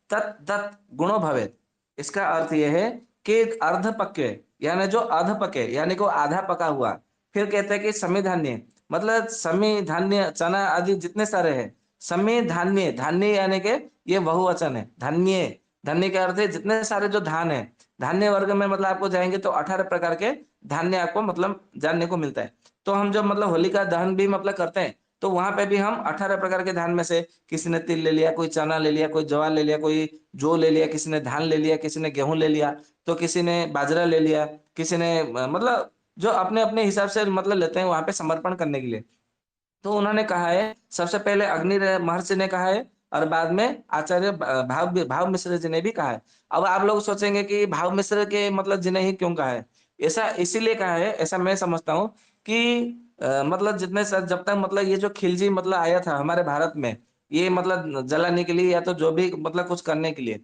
तत् तत् गुणो भवेत्। इसका अर्थ यह है कि अर्धपक्वे यानी जो अधपके यानी को आधा पका हुआ। फिर कहते हैं कि समिधान्य मतलब समी धान्य चना आदि जितने सारे हैं, समी धान्य, धान्य यानी के ये बहुवचन है, धान्य, धान्य का अर्थ है जितने सारे जो धान है। धान्य वर्ग में मतलब आपको जाएंगे तो 18 प्रकार के धान्य आपको मतलब जानने को मिलता है। तो हम जब मतलब होलिका दहन भी मतलब करते हैं, तो वहां पे भी हम 18 प्रकार के धान में से किसी ने तिल ले लिया, कोई चना ले लिया, कोई ज्वार ले लिया, कोई जौ ले लिया, किसी ने धान ले लिया, किसी ने गेहूं ले लिया, तो किसी ने बाजरा ले लिया, किसी ने मतलब जो अपने-अपने हिसाब से मतलब लेते हैं वहाँ पे समर्पण करने के लिए। तो उन्होंने कहा है, सबसे पहले महर्षि ने कहा है और बाद में आचार्य भाव मिश्र जी ने भी कहा है। अब आप लोग सोचेंगे कि भाव मिश्र के मतलब जी ने ही क्यों कहा है? ऐसा इसीलिए कहा है, ऐसा मैं समझता हूँ कि मतलब जब तक मतलब ये जो खिलजी मतलब आया था हमारे भारत में, ये मतलब जलाने के लिए या तो जो भी मतलब कुछ करने के लिए।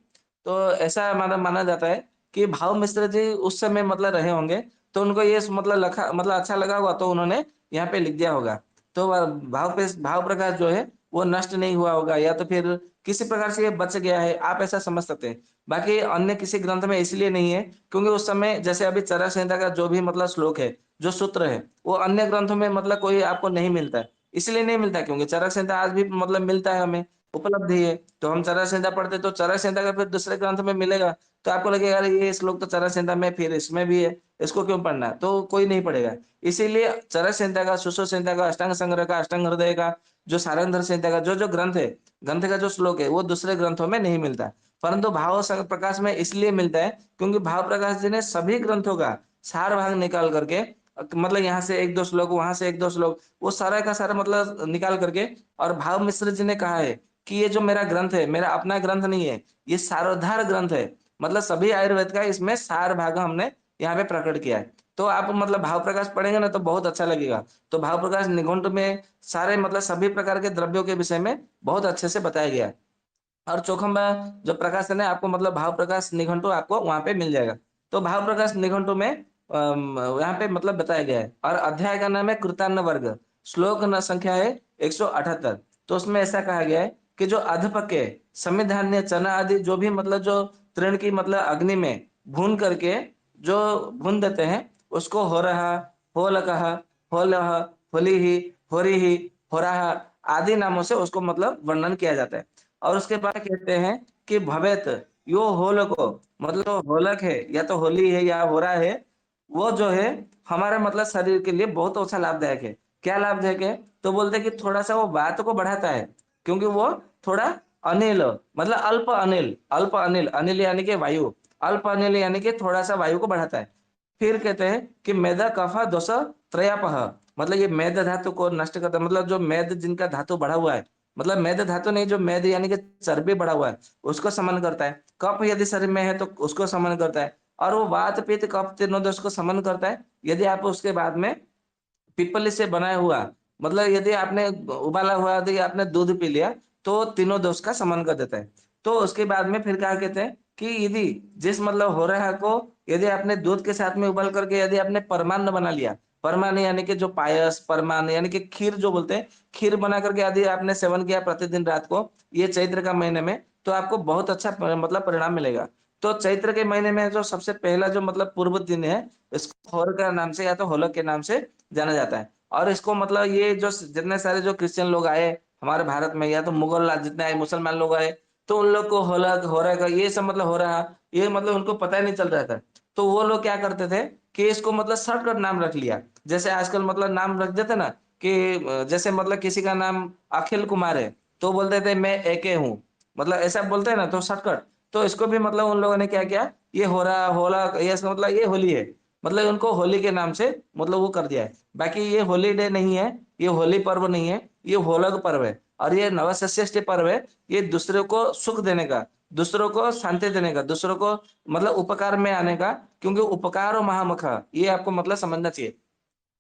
तो ऐसा माना माना जाता है कि भाव मिश्र जी उस समय मतलब रहे होंगे, तो उनको ये मतलब अच्छा लगा होगा, तो उन्होंने यहाँ पे लिख दिया होगा। तो भाव प्रकाश जो है वो नष्ट नहीं हुआ होगा, या तो फिर किसी प्रकार से ये बच गया है, आप ऐसा समझ सकते हैं। बाकी अन्य किसी ग्रंथ में इसलिए नहीं है क्योंकि उस समय जैसे अभी चरक संहिता का जो भी मतलब श्लोक है, जो सूत्र है, वो अन्य ग्रंथों में मतलब कोई आपको नहीं मिलता है। इसलिए नहीं मिलता है क्योंकि चरक संहिता आज भी मतलब मिलता है, हमें उपलब्ध ही है। तो हम चरक संहिता पढ़ते तो चरक संहिता का फिर दूसरे ग्रंथ में मिलेगा, तो आपको लगेगा अरे ये श्लोक तो चरक संहिता में फिर इसमें भी है, इसको क्यों पढ़ना है? तो कोई नहीं पढ़ेगा। इसीलिए चरक संहिता का, सुश्रुत संहिता का, अष्टांग संग्रह का, अष्टांग हृदय का, जो सारंधर संहिता का जो ग्रंथ है, ग्रंथ का जो श्लोक है वो दूसरे ग्रंथों में नहीं मिलता। परंतु प्रकाश में इसलिए मिलता है क्योंकि भाव प्रकाश जी ने सभी ग्रंथों का सार भाग निकाल करके मतलब यहाँ से एक दो श्लोक, वहां से एक दो श्लोक, वो सारा का सारा मतलब निकाल करके, और भाव मिश्र जी ने कहा है कि ये जो मेरा ग्रंथ है, मेरा अपना ग्रंथ नहीं है, ये सारोद्धार ग्रंथ है। मतलब सभी आयुर्वेद का इसमें सार भाग हमने यहाँ पे प्रकट किया है। तो आप मतलब भाव प्रकाश पढ़ेंगे ना तो बहुत अच्छा लगेगा। तो भाव प्रकाश निघंटु में सारे मतलब सभी प्रकार के द्रव्यों के विषय में बहुत अच्छे से बताया गया है। और चौखंबा जो प्रकाशन है आपको मतलब भाव प्रकाश निघंटु आपको वहाँ पे मिल जाएगा। तो भाव प्रकाश निघंटु में यहाँ पे मतलब बताया गया है, और अध्याय का नाम है कृतान्न वर्ग। श्लोक संख्या है 178। तो उसमें ऐसा कहा गया है कि जो अधपके संविधान्य चना आदि जो भी मतलब जो तृण की मतलब अग्नि में भून करके जो भून देते हैं, उसको हो रहा, हो लकहा, हो लह, होली ही, होरी ही, हो रहा आदि नामों से उसको मतलब वर्णन किया जाता है। और उसके बाद कहते हैं कि भवेत यो होलको, मतलब होलक है या तो होली है या हो रहा है, वो जो है हमारे मतलब शरीर के लिए बहुत अच्छा लाभदायक है। क्या लाभदायक है? तो बोलते हैं कि थोड़ा सा वो वात को बढ़ाता है, क्योंकि वो थोड़ा अनिल मतलब अल्प अनिल, अनिल यानी कि वायु, अल्प अनिल यानी कि थोड़ा सा वायु को बढ़ाता है। फिर कहते हैं कि मेदा कफा दोष त्रयापह, मतलब ये मेद धातु को नष्ट करता है, मतलब जो मेद जिनका धातु बढ़ा हुआ है, मतलब मेद धातु नहीं, जो मेद यानी कि चर्बी बढ़ा हुआ है, उसको समन करता है। कफ यदि शरीर में है तो उसको समन करता है। और वो वात पित्त कफ तीनों दोष को समन करता है। यदि आप उसके बाद में पीपल से बनाया हुआ, मतलब यदि आपने उबाला हुआ यदि आपने दूध पी लिया तो तीनों दोष का समन कर देता है। तो उसके बाद में फिर क्या कहते हैं कि यदि जिस मतलब हो रहा को यदि आपने दूध के साथ में उबाल करके यदि आपने परमान्न बना लिया, परमान्न यानी कि जो पायस परमान्न यानी कि खीर जो बोलते हैं, खीर बना करके यदि आपने सेवन किया प्रतिदिन रात को ये चैत्र का महीने में, तो आपको बहुत अच्छा मतलब परिणाम मिलेगा। तो चैत्र के महीने में जो सबसे पहला जो मतलब पूर्व दिन है, इसको होर का नाम से या तो होलक के नाम से जाना जाता है। और इसको मतलब ये जो जितने सारे जो क्रिश्चियन लोग आए हमारे भारत में या तो मुगल जितने आए मुसलमान लोग आए, तो उन लोग को होलक हो रहा का ये सब मतलब हो रहा, ये मतलब उनको पता ही नहीं चल रहा था। तो वो लोग क्या करते थे कि इसको मतलब शॉर्टकट नाम रख लिया। जैसे आजकल मतलब नाम रख देते ना कि जैसे मतलब किसी का नाम अखिल कुमार है, तो बोलते थे मैं एके हूँ, मतलब ऐसा बोलते हैं ना तो शॉर्टकट। तो इसको भी मतलब उन लोगों ने क्या किया, ये हो रहा होला ये इसका मतलब ये होली है, मतलब उनको होली के नाम से मतलब वो कर दिया है। बाकी ये होली डे नहीं है, ये होली पर्व नहीं है, ये होलक पर्व है। और ये नवसस्यष्टि पर्व है, ये दूसरे को सुख देने का, दूसरों को शांति देने का, दूसरों को मतलब उपकार में आने का, क्योंकि उपकार और महामखा ये आपको मतलब समझना चाहिए।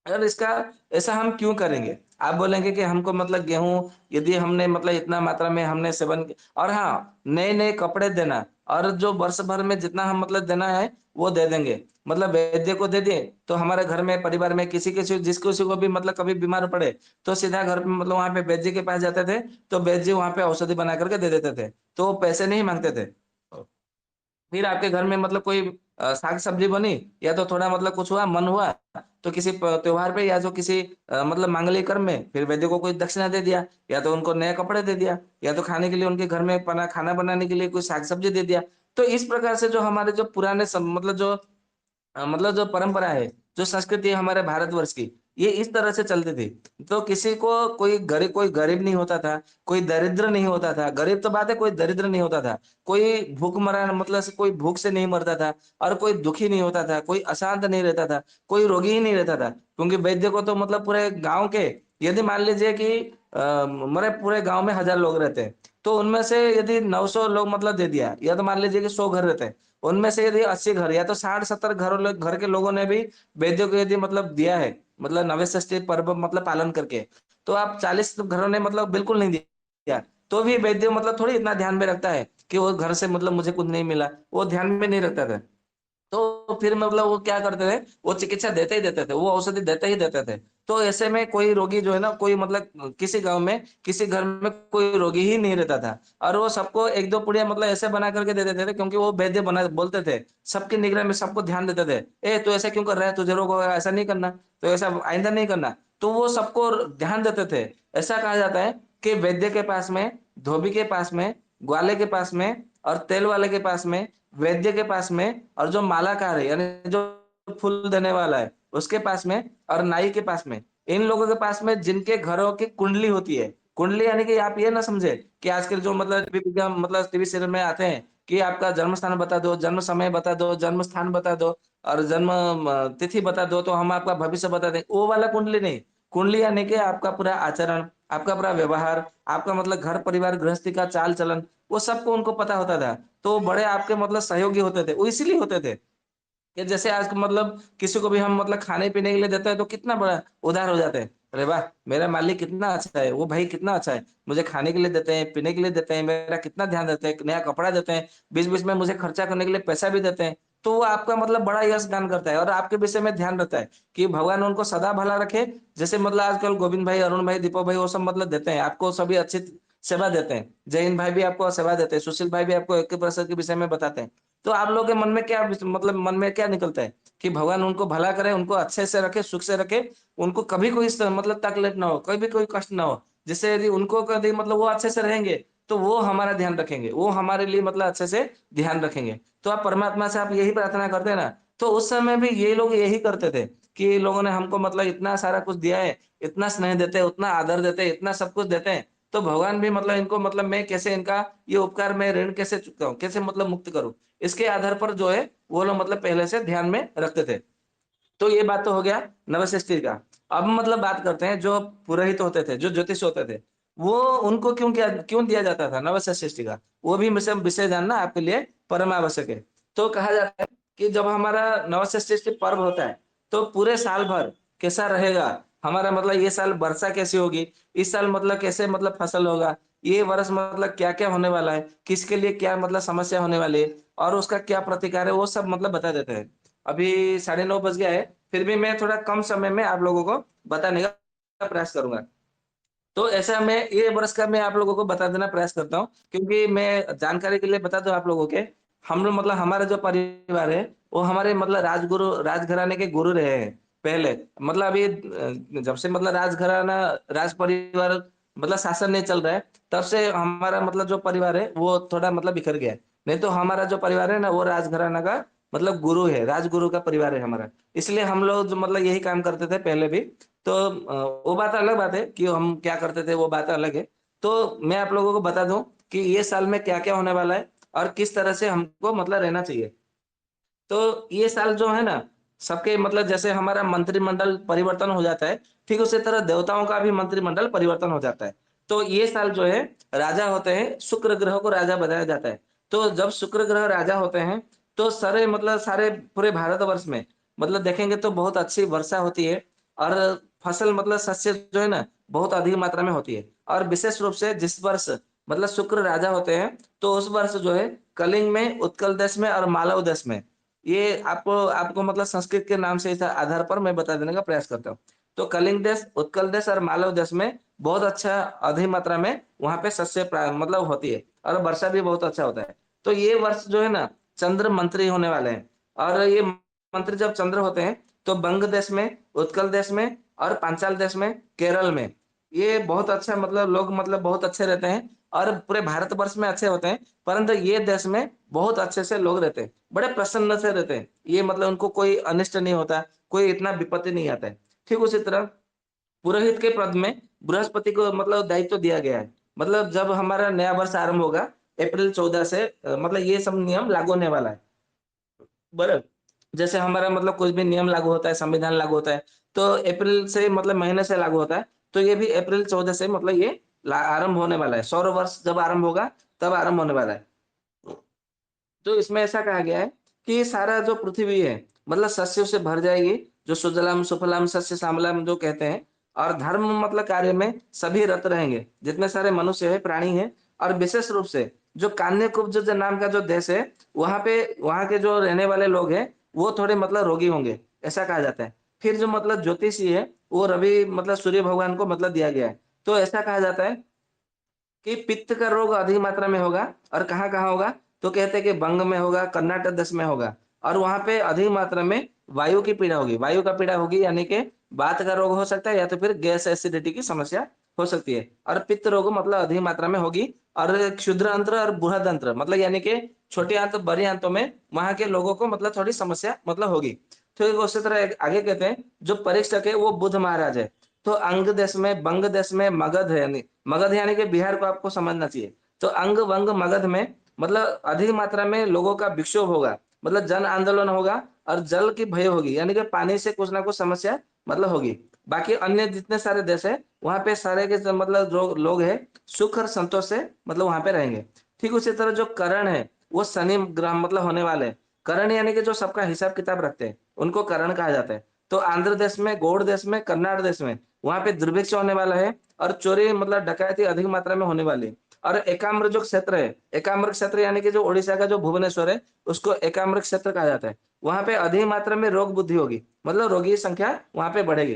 अगर इसका ऐसा हम क्यों करेंगे? आप बोलेंगे कि हमको मतलब गेहूँ यदि हमने मतलब इतना मात्रा में हमने सेवन और हाँ, नए-नए कपड़े देना और जो वर्ष भर में जितना हम मतलब देना है, वो दे देंगे। मतलब वैद्य को दे दिए, तो हमारे घर में, परिवार में किसी-किसी जिस किसी को भी मतलब कभी बीमार पड़े, तो सीधा घर पे मतलब वहाँ पे वैद्य के पास जाते थे, तो वैद्य वहाँ पे औषधि बना कर के दे देते थे। तो वो पैसे नहीं माँगते थे। फिर आपके घर में मतलब कोई साग-सब्जी बनी या तो थोड़ा मतलब कुछ हुआ, मन हुआ, तो किसी त्योहार पे या जो किसी मतलब मांगलिक कर्म में फिर वैद्य को कोई दक्षिणा दे दिया, या तो उनको नए कपड़े दे दिया, या तो खाने के लिए उनके घर में बना खाना बनाने के लिए कोई साग-सब्जी दे दिया। तो इस प्रकार से जो हमारे जो पुराने मतलब जो मतलब जो परंपरा है, जो संस्कृति है हमारे भारतवर्ष की, ये इस तरह से चलती थी। तो किसी को कोई गरीब नहीं होता था, कोई दरिद्र नहीं होता था। गरीब तो बात है, कोई दरिद्र नहीं होता था। कोई भूखमरा मतलब से कोई भूख से नहीं मरता था और कोई दुखी नहीं होता था, कोई अशांत नहीं रहता था, कोई रोगी ही नहीं रहता था। क्योंकि वैद्य को तो मतलब पूरे गाँव के यदि मान लीजिए कि मेरे पूरे गाँव में 1000 लोग रहते हैं, तो उनमें से यदि 900 लोग मतलब दे दिया, या तो मान लीजिए कि 100 घर रहते हैं। उनमें से यदि 80 घर या तो 60-70 घर के लोगों ने भी वैद्य को यदि मतलब दिया है, मतलब नवें षष्ठी पर्व मतलब पालन करके, तो आप 40 घरों ने मतलब बिल्कुल नहीं दिया, तो भी वैद्य मतलब थोड़ी इतना ध्यान में रखता है कि वो घर से मतलब मुझे कुछ नहीं मिला, वो ध्यान में नहीं रखता था। तो फिर मतलब वो क्या करते थे, वो चिकित्सा देते ही देते थे, वो औषधि देते ही देते थे। तो ऐसे में कोई रोगी जो है ना, कोई मतलब किसी गाँव में, किसी घर में कोई रोगी ही नहीं रहता था। और वो सबको 1-2 पुड़िया मतलब ऐसे बना करके दे देते थे, क्योंकि वो वैद्य बना बोलते थे, सबकी निगरानी में सबको ध्यान देते थे। "ए तू ऐसा क्यों कर रहा है? तुझे रोग होगा, ऐसा नहीं करना, तो ऐसा आइंदा नहीं करना।" तो वो सबको ध्यान देते थे। ऐसा कहा जाता है कि वैद्य के पास में, धोबी के पास में, ग्वाले के पास में और तेल वाले के पास में, वैद्य के पास में और जो मालाकार है यानी जो फूल देने वाला है, उसके पास में और नाई के पास में, इन लोगों के पास में जिनके घरों की कुंडली होती है। कुंडली यानी कि आप ये ना समझे कि आजकल जो मतलब मतलब टीवी सीरियल में आते हैं कि आपका जन्म स्थान बता दो, जन्म समय बता दो, जन्म स्थान बता दो और जन्म तिथि बता दो तो हम आपका भविष्य बता दें। वो वाला कुंडली नहीं। कुंडली यानी कि आपका पूरा आचरण, आपका पूरा व्यवहार, आपका मतलब घर परिवार गृहस्थी का चाल-चलन, वो सबको उनको पता होता था। तो बड़े आपके मतलब सहयोगी होते थे, वो इसीलिए होते थे कि जैसे आज मतलब किसी को भी हम मतलब खाने-पीने के लिए देते हैं तो कितना बड़ा उदार हो जाते हैं। अरे वाह! मेरा मालिक कितना अच्छा है, वो भाई कितना अच्छा है। मुझे खाने के लिए देते हैं, पीने के लिए देते हैं, मेरा कितना ध्यान देते हैं, नया कपड़ा देते हैं, बीच-बीच में मुझे खर्चा करने के लिए पैसा भी देते हैं। तो वो आपका मतलब बड़ा यश गान करता है और आपके विषय में ध्यान रखता है कि भगवान उनको सदा भला रखे। जैसे मतलब आजकल गोविंद भाई, अरुण भाई, दीपक भाई वो सब मतलब देते हैं, आपको सभी अच्छी सेवा देते हैं। जय हिंद भाई भी आपको सेवा देते हैं, सुशील भाई भी आपको एक्यूप्रेशर के विषय में बताते हैं। तो आप लोगों के मन में क्या मतलब मन में क्या निकलता है कि भगवान उनको भला करे, उनको अच्छे से रखे, सुख से रखे, उनको कभी कोई मतलब तकलीफ ना हो, कभी कोई कष्ट ना हो। जिससे यदि उनको कभी मतलब वो अच्छे से रहेंगे, तो वो हमारा ध्यान रखेंगे, वो हमारे लिए मतलब अच्छे से ध्यान रखेंगे। तो आप परमात्मा से आप यही प्रार्थना करते हैं ना, तो उस समय भी ये लोग यही करते थे कि ये लोगों ने हमको मतलब इतना सारा कुछ दिया है, इतना स्नेह देते हैं, उतना आदर देते हैं, इतना सब कुछ देते हैं, तो भगवान भी मतलब इनको मतलब मैं कैसे इनका ये उपकार मैं ऋण कैसे चुकाऊँ, कैसे मतलब मुक्त करूँ? इसके आधार पर जो है, वो लोग मतलब पहले से ध्यान में रखते थे। तो ये बात तो हो गया नवशिष्टि का। अब मतलब बात करते हैं जो पुरोहित होते थे, जो ज्योतिष होते थे, वो उनको क्यों दिया जाता था नवशिष्टि का? वो भी विषय विषय जानना आपके लिए परम आवश्यक है। तो कहा जाता है कि जब हमारा नवशिष्टि पर्व होता है, तो पूरे साल भर कैसा रहेगा, हमारा मतलब ये साल वर्षा कैसी होगी, इस साल मतलब कैसे मतलब फसल होगा, ये वर्ष मतलब क्या-क्या होने वाला है, किसके लिए क्या मतलब समस्या होने वाली है और उसका क्या प्रतिकार है, वो सब मतलब बता देते हैं। अभी 9:30 बज गया है, फिर भी मैं थोड़ा कम समय में आप लोगों को बताने का प्रयास करूँगा। तो ऐसा मैं ये वर्ष का मैं आप लोगों को बता देना प्रयास करता हूँ, क्योंकि मैं जानकारी के लिए बता दूँ आप लोगों के, हम लोग मतलब हमारा जो परिवार है, वो हमारे मतलब राजगुरु राजघराने के गुरु रहे हैं, पहले। मतलब अभी जब से मतलब राजघराना राज परिवार मतलब शासन नहीं चल रहा है, तब से हमारा मतलब जो परिवार है, वो थोड़ा मतलब बिखर गया है। नहीं तो हमारा जो परिवार है ना, वो राजघराना का मतलब गुरु है, राजगुरु का परिवार है हमारा। इसलिए हम लोग जो मतलब यही काम करते थे पहले भी। तो वो बात अलग बात है कि हम क्या करते थे, वो बात अलग है। तो मैं आप लोगों को बता दूं कि ये साल में क्या-क्या होने वाला है और किस तरह से हमको मतलब रहना चाहिए। तो ये साल जो है ना, सबके मतलब जैसे हमारा मंत्रिमंडल परिवर्तन हो जाता है, ठीक उसी तरह देवताओं का भी मंत्रिमंडल परिवर्तन हो जाता है। तो ये साल जो है, राजा होते हैं, शुक्र ग्रह को राजा बनाया जाता है। तो जब शुक्र ग्रह राजा होते हैं, तो सारे मतलब सारे पूरे भारतवर्ष में मतलब देखेंगे तो बहुत अच्छी वर्षा होती है और फसल मतलब शस्य जो है ना, बहुत अधिक मात्रा में होती है। और विशेष रूप से जिस वर्ष मतलब शुक्र राजा होते हैं, तो उस वर्ष जो है कलिंग में, उत्कल देश में और मालव देश में, ये आपको आपको मतलब संस्कृत के नाम से इस आधार पर मैं बता देने का प्रयास करता हूँ। तो कलिंग देश, उत्कल देश और मालव देश में बहुत अच्छा अधिक मात्रा में वहाँ पे शस्य मतलब होती है और वर्षा भी बहुत अच्छा होता है। तो ये वर्ष जो है ना, चंद्र मंत्री होने वाले हैं और ये मंत्री जब चंद्र होते हैं, तो बंग देश में, उत्कल देश में और पांचाल देश में, केरल में, ये बहुत अच्छा मतलब लोग मतलब बहुत अच्छे रहते हैं और पूरे भारतवर्ष में अच्छे होते हैं, परंतु ये देश में बहुत अच्छे से लोग रहते हैं, बड़े प्रसन्न से रहते हैं। ये मतलब उनको कोई अनिष्ट नहीं होता, कोई इतना विपत्ति नहीं आता है। ठीक उसी तरह पुरोहित के पद में बृहस्पति को मतलब दायित्व दिया गया है। मतलब जब हमारा नया वर्ष आरंभ होगा, अप्रैल 14 से मतलब ये सब नियम लागू होने वाला है। बराबर। जैसे हमारा मतलब कोई भी नियम लागू होता है, संविधान लागू होता है, तो अप्रैल से मतलब महीने से लागू होता है। तो ये भी अप्रैल 14 से मतलब ये आरंभ होने वाला है। सौर वर्ष जब आरंभ होगा, तब आरंभ होने वाला है। तो इसमें ऐसा कहा गया है कि सारा जो पृथ्वी है, मतलब शस्यों से भर जाएगी, जो सुजलाम सुफलाम सस्य श्यामलाम जो कहते हैं, और धर्म मतलब कार्य में सभी रत रहेंगे, जितने सारे मनुष्य है, प्राणी है, और विशेष रूप से जो कान्यकुब्ज जो नाम का जो देश है, वहाँ पे वहाँ के जो रहने वाले लोग हैं, वो थोड़े मतलब रोगी होंगे, ऐसा कहा जाता है। फिर जो मतलब ज्योतिषी है, वो रवि मतलब सूर्य भगवान को मतलब दिया गया है। तो ऐसा कहा जाता है कि पित्त का रोग अधिक मात्रा में होगा और कहाँ-कहाँ होगा? तो कहते हैं कि बंग में होगा, कर्नाटक देश में होगा और वहाँ पे अधिक मात्रा में वायु की पीड़ा होगी। वायु का पीड़ा होगी यानी कि वात का रोग हो सकता है या तो फिर गैस एसिडिटी की समस्या हो सकती है और पित्त रोग मतलब अधिक मात्रा में होगी और क्षुद्र अंत्र और बृहद अंत्र मतलब यानी कि छोटे आंत, बड़े आंतों में वहाँ के लोगों को मतलब थोड़ी समस्या मतलब होगी। तो उसी तरह आगे कहते हैं जो परीक्षक है वो बुध महाराज है। तो अंग देश में, बंग देश में मगध है यानी मगध यानी कि बिहार को आपको समझना चाहिए। तो अंग, वंग, मगध में मतलब अधिक मात्रा में लोगों का विक्षोभ होगा, मतलब जन आंदोलन होगा और जल की भय होगी, यानी कि पानी से कुछ ना कुछ समस्या मतलब होगी। बाकी अन्य जितने सारे देश है, वहाँ पे सारे के मतलब जो लोग हैं, सुख और संतोष से मतलब वहाँ पे रहेंगे। ठीक उसी तरह जो करण है, वो शनि ग्रह मतलब होने वाले हैं। करण यानी कि जो सबका हिसाब किताब रखते हैं, उनको करण कहा जाता है। तो आंध्र देश में, गौड़ देश में, कर्नाटक देश में, वहाँ पे दुर्भिक्ष होने वाला है और चोरी मतलब डकैती अधिक मात्रा में होने वाली है। और एकाम्र जो क्षेत्र है, एकाम्र क्षेत्र यानी कि जो ओडिशा का जो भुवनेश्वर है, उसको एकाम्र क्षेत्र कहा जाता है। वहाँ पे अधिक मात्रा में रोग बुद्धि होगी, मतलब रोगी की संख्या वहाँ पे बढ़ेगी।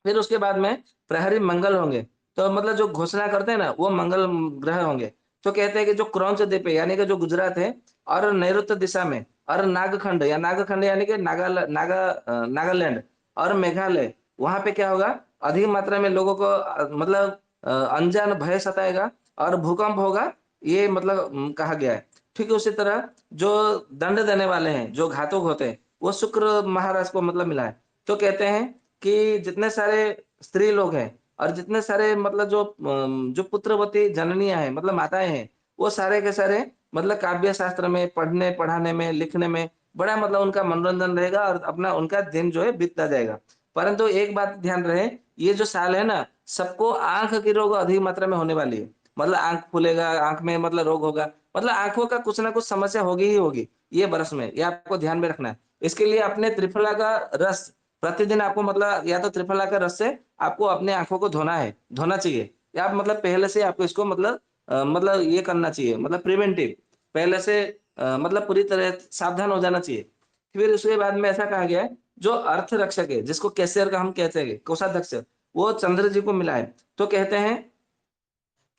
फिर उसके बाद में प्रहरी मंगल होंगे। तो मतलब जो घोषणा करते हैं ना, वो मंगल ग्रह होंगे। तो कहते हैं कि जो क्रौंच द्वीप है, यानी कि जो गुजरात है और नैऋत्य दिशा में और नागखंड यानी कि नागालैंड और मेघालय, वहाँ पे क्या होगा? अधिक मात्रा में लोगों को मतलब अनजान भय सताएगा और भूकंप होगा, ये मतलब कहा गया है। ठीक उसी तरह जो दंड देने वाले हैं, जो घातक होते हैं, वो शुक्र महाराज को मतलब मिला है। तो कहते हैं कि जितने सारे स्त्री लोग हैं और जितने सारे मतलब जो पुत्रवती जननियाँ हैं मतलब माताएँ हैं, वो सारे के सारे मतलब काव्य शास्त्र में पढ़ने, पढ़ाने में, लिखने में बड़ा मतलब उनका मनोरंजन रहेगा और अपना उनका दिन जो है बीतता जाएगा। परंतु एक बात ध्यान रहे, ये जो साल है ना, सबको आँख की रोग अधिक मात्रा में होने वाली है। मतलब आँख फूलेगा, आँख में मतलब रोग होगा, मतलब आँखों का कुछ ना कुछ समस्या होगी ही होगी, ये बरस में, ये आपको ध्यान में रखना है। इसके लिए अपने त्रिफला का रस प्रतिदिन आपको मतलब या तो त्रिफला का रस से आपको अपने आंखों को धोना चाहिए, या आप मतलब पहले से आपको इसको मतलब मतलब ये करना चाहिए, मतलब प्रिवेंटिव पहले से मतलब पूरी तरह सावधान हो जाना चाहिए। फिर उसके बाद में ऐसा कहा गया है, जो अर्थ रक्षक है, जिसको कैशियर का हम कहते हैं, कोषाध्यक्ष, वो चंद्र जी को मिला है। तो कहते हैं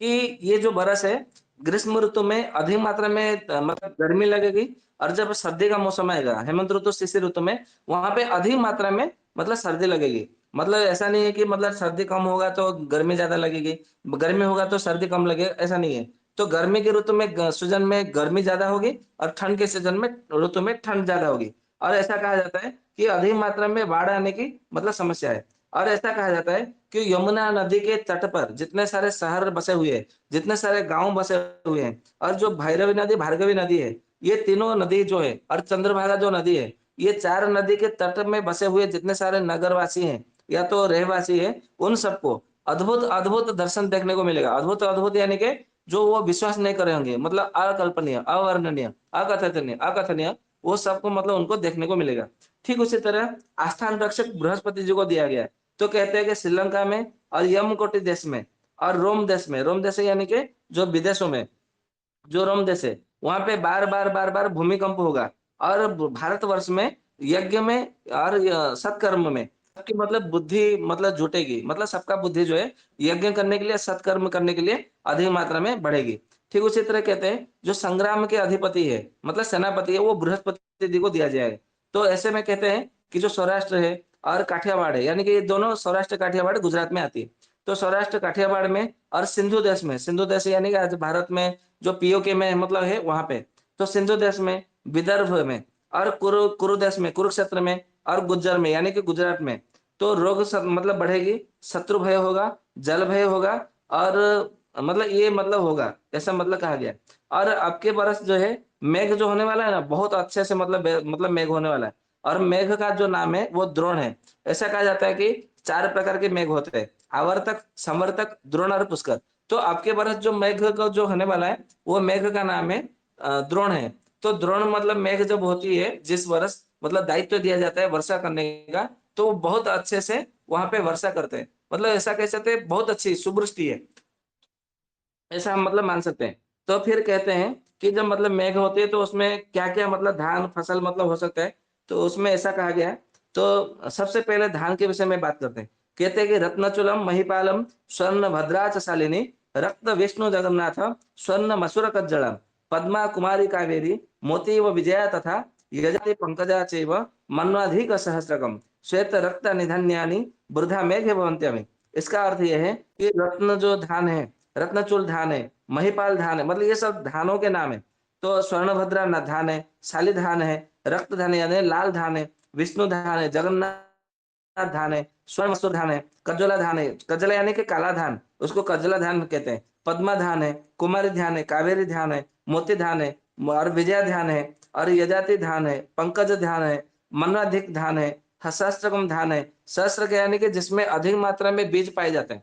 कि ये जो बरस है, ग्रीष्म ऋतु में अधिक मात्रा में मतलब गर्मी लगेगी, और जब सर्दी का मौसम आएगा, हेमंत ऋतु, शिशिर ऋतु में, वहाँ पे अधिक मात्रा में मतलब सर्दी लगेगी। मतलब ऐसा नहीं है कि मतलब सर्दी कम होगा तो गर्मी ज़्यादा लगेगी, गर्मी होगा तो सर्दी कम लगेगा, ऐसा नहीं है। तो गर्मी के ऋतु में सीज़न में गर्मी ज़्यादा होगी, और ठंड के सीज़न में ऋतु में ठंड ज़्यादा होगी। और ऐसा कहा जाता है कि अधिक मात्रा में बाढ़ आने की मतलब समस्या है। और ऐसा कहा जाता है कि यमुना नदी के तट पर जितने सारे शहर बसे हुए हैं, जितने सारे गाँव बसे हुए हैं, और जो भैरवी नदी, भार्गवी नदी है, ये तीनों नदी जो है, और चंद्रभागा जो नदी है, ये 4 नदी के तट में बसे हुए जितने सारे नगरवासी हैं, या तो रहवासी हैं, उन सबको अद्भुत दर्शन देखने को मिलेगा। अद्भुत यानी कि जो वो विश्वास नहीं करे होंगे, मतलब अकल्पनीय, अवर्णनीय, अकथनीय, वो सबको मतलब उनको देखने को मिलेगा। ठीक उसी तरह आस्थान रक्षक बृहस्पति जी को दिया गया है। तो कहते हैं कि श्रीलंका में और यमकोटी देश में और रोम देश यानी कि जो विदेशों में, जो रोम देश है, वहां पे बार बार भूमिकंप होगा। और भारतवर्ष में यज्ञ में और सत्कर्म में सबकी मतलब बुद्धि मतलब जुटेगी, मतलब सबका बुद्धि जो है यज्ञ करने के लिए, सत्कर्म करने के लिए अधिक मात्रा में बढ़ेगी। ठीक उसी तरह कहते हैं जो संग्राम के अधिपति है, मतलब सेनापति है, वो बृहस्पति जी को दिया जाएगा। तो ऐसे में कहते हैं कि जो सौराष्ट्र है और काठियावाड़ है, यानी कि ये दोनों, सौराष्ट्र काठियावाड़ गुजरात में आती है। तो सौराष्ट्र काठियावाड़ में और सिंधु देश यानी कि आज भारत में जो पीओके में मतलब है वहां पे, तो सिंधु देश में, विदर्भ में, और कुरु देश में, कुरुक्षेत्र में, और गुज्जर में यानी कि गुजरात में, तो मतलब बढ़ेगी, शत्रु भय होगा, जल भय होगा, और मतलब ये मतलब होगा, ऐसा मतलब कहा गया है। और अब के बरस जो है मेघ जो होने वाला है ना, बहुत अच्छे से मतलब मेघ होने वाला है। और मेघ का जो नाम है वो द्रोण है। ऐसा कहा जाता है कि 4 प्रकार के मेघ होते हैं, आवर्तक, समवर्तक, द्रोण और पुष्कर। तो आपके बरस जो मेघ का जो होने वाला है, वो मेघ का नाम है द्रोण है। तो द्रोण मतलब मेघ जब होती है, जिस वर्ष मतलब दायित्व दिया जाता है वर्षा करने का, तो वो बहुत अच्छे से वहां पे वर्षा करते हैं। मतलब ऐसा कह सकते हैं बहुत अच्छी शुभवृष्टि है, ऐसा हम मतलब मान सकते हैं। तो फिर कहते हैं कि जब मतलब मेघ होती है तो उसमें क्या-क्या मतलब धान फसल मतलब हो सकता है। तो उसमें ऐसा कहा गया है। तो सबसे पहले धान के विषय में बात करते हैं। कहते हैं कि रत्नचूलम महिपालम स्वर्ण भद्राच शालिनी रक्त विष्णु जगन्नाथ स्वर्ण मसूर कज्जलम पद्मा कुमारी कावेरी मोती व विजया तथा यजति पंकजा चैव मन्वाधिक सहस्रकम श्वेत रक्त निधन्यानि वृद्धा मेघ भवन्त्यमि। इसका अर्थ यह है कि रत्न जो धान है, रत्नचूल धान है, महिपाल धान है, मतलब ये सब धानों के नाम है। तो स्वर्णभद्रा धान है, शाली धान है, रक्त धान है यानी लाल धान है, विष्णु धान है, जगन्नाथ धान है, स्वर्ण मसूर धान है, कजोला धान है, कजला यानी कि काला धान, उसको कजला धान कहते हैं, पद्मा धान है, कुमारी धान है, कावेरी धान है, मोती धान है, और विजया धान है, और यजाति धान है, पंकज धान है, मन्वाधिक धान है, सहस्त्रकम धान है। सहस्त्र के यानी कि जिसमें अधिक मात्रा में बीज पाए जाते हैं,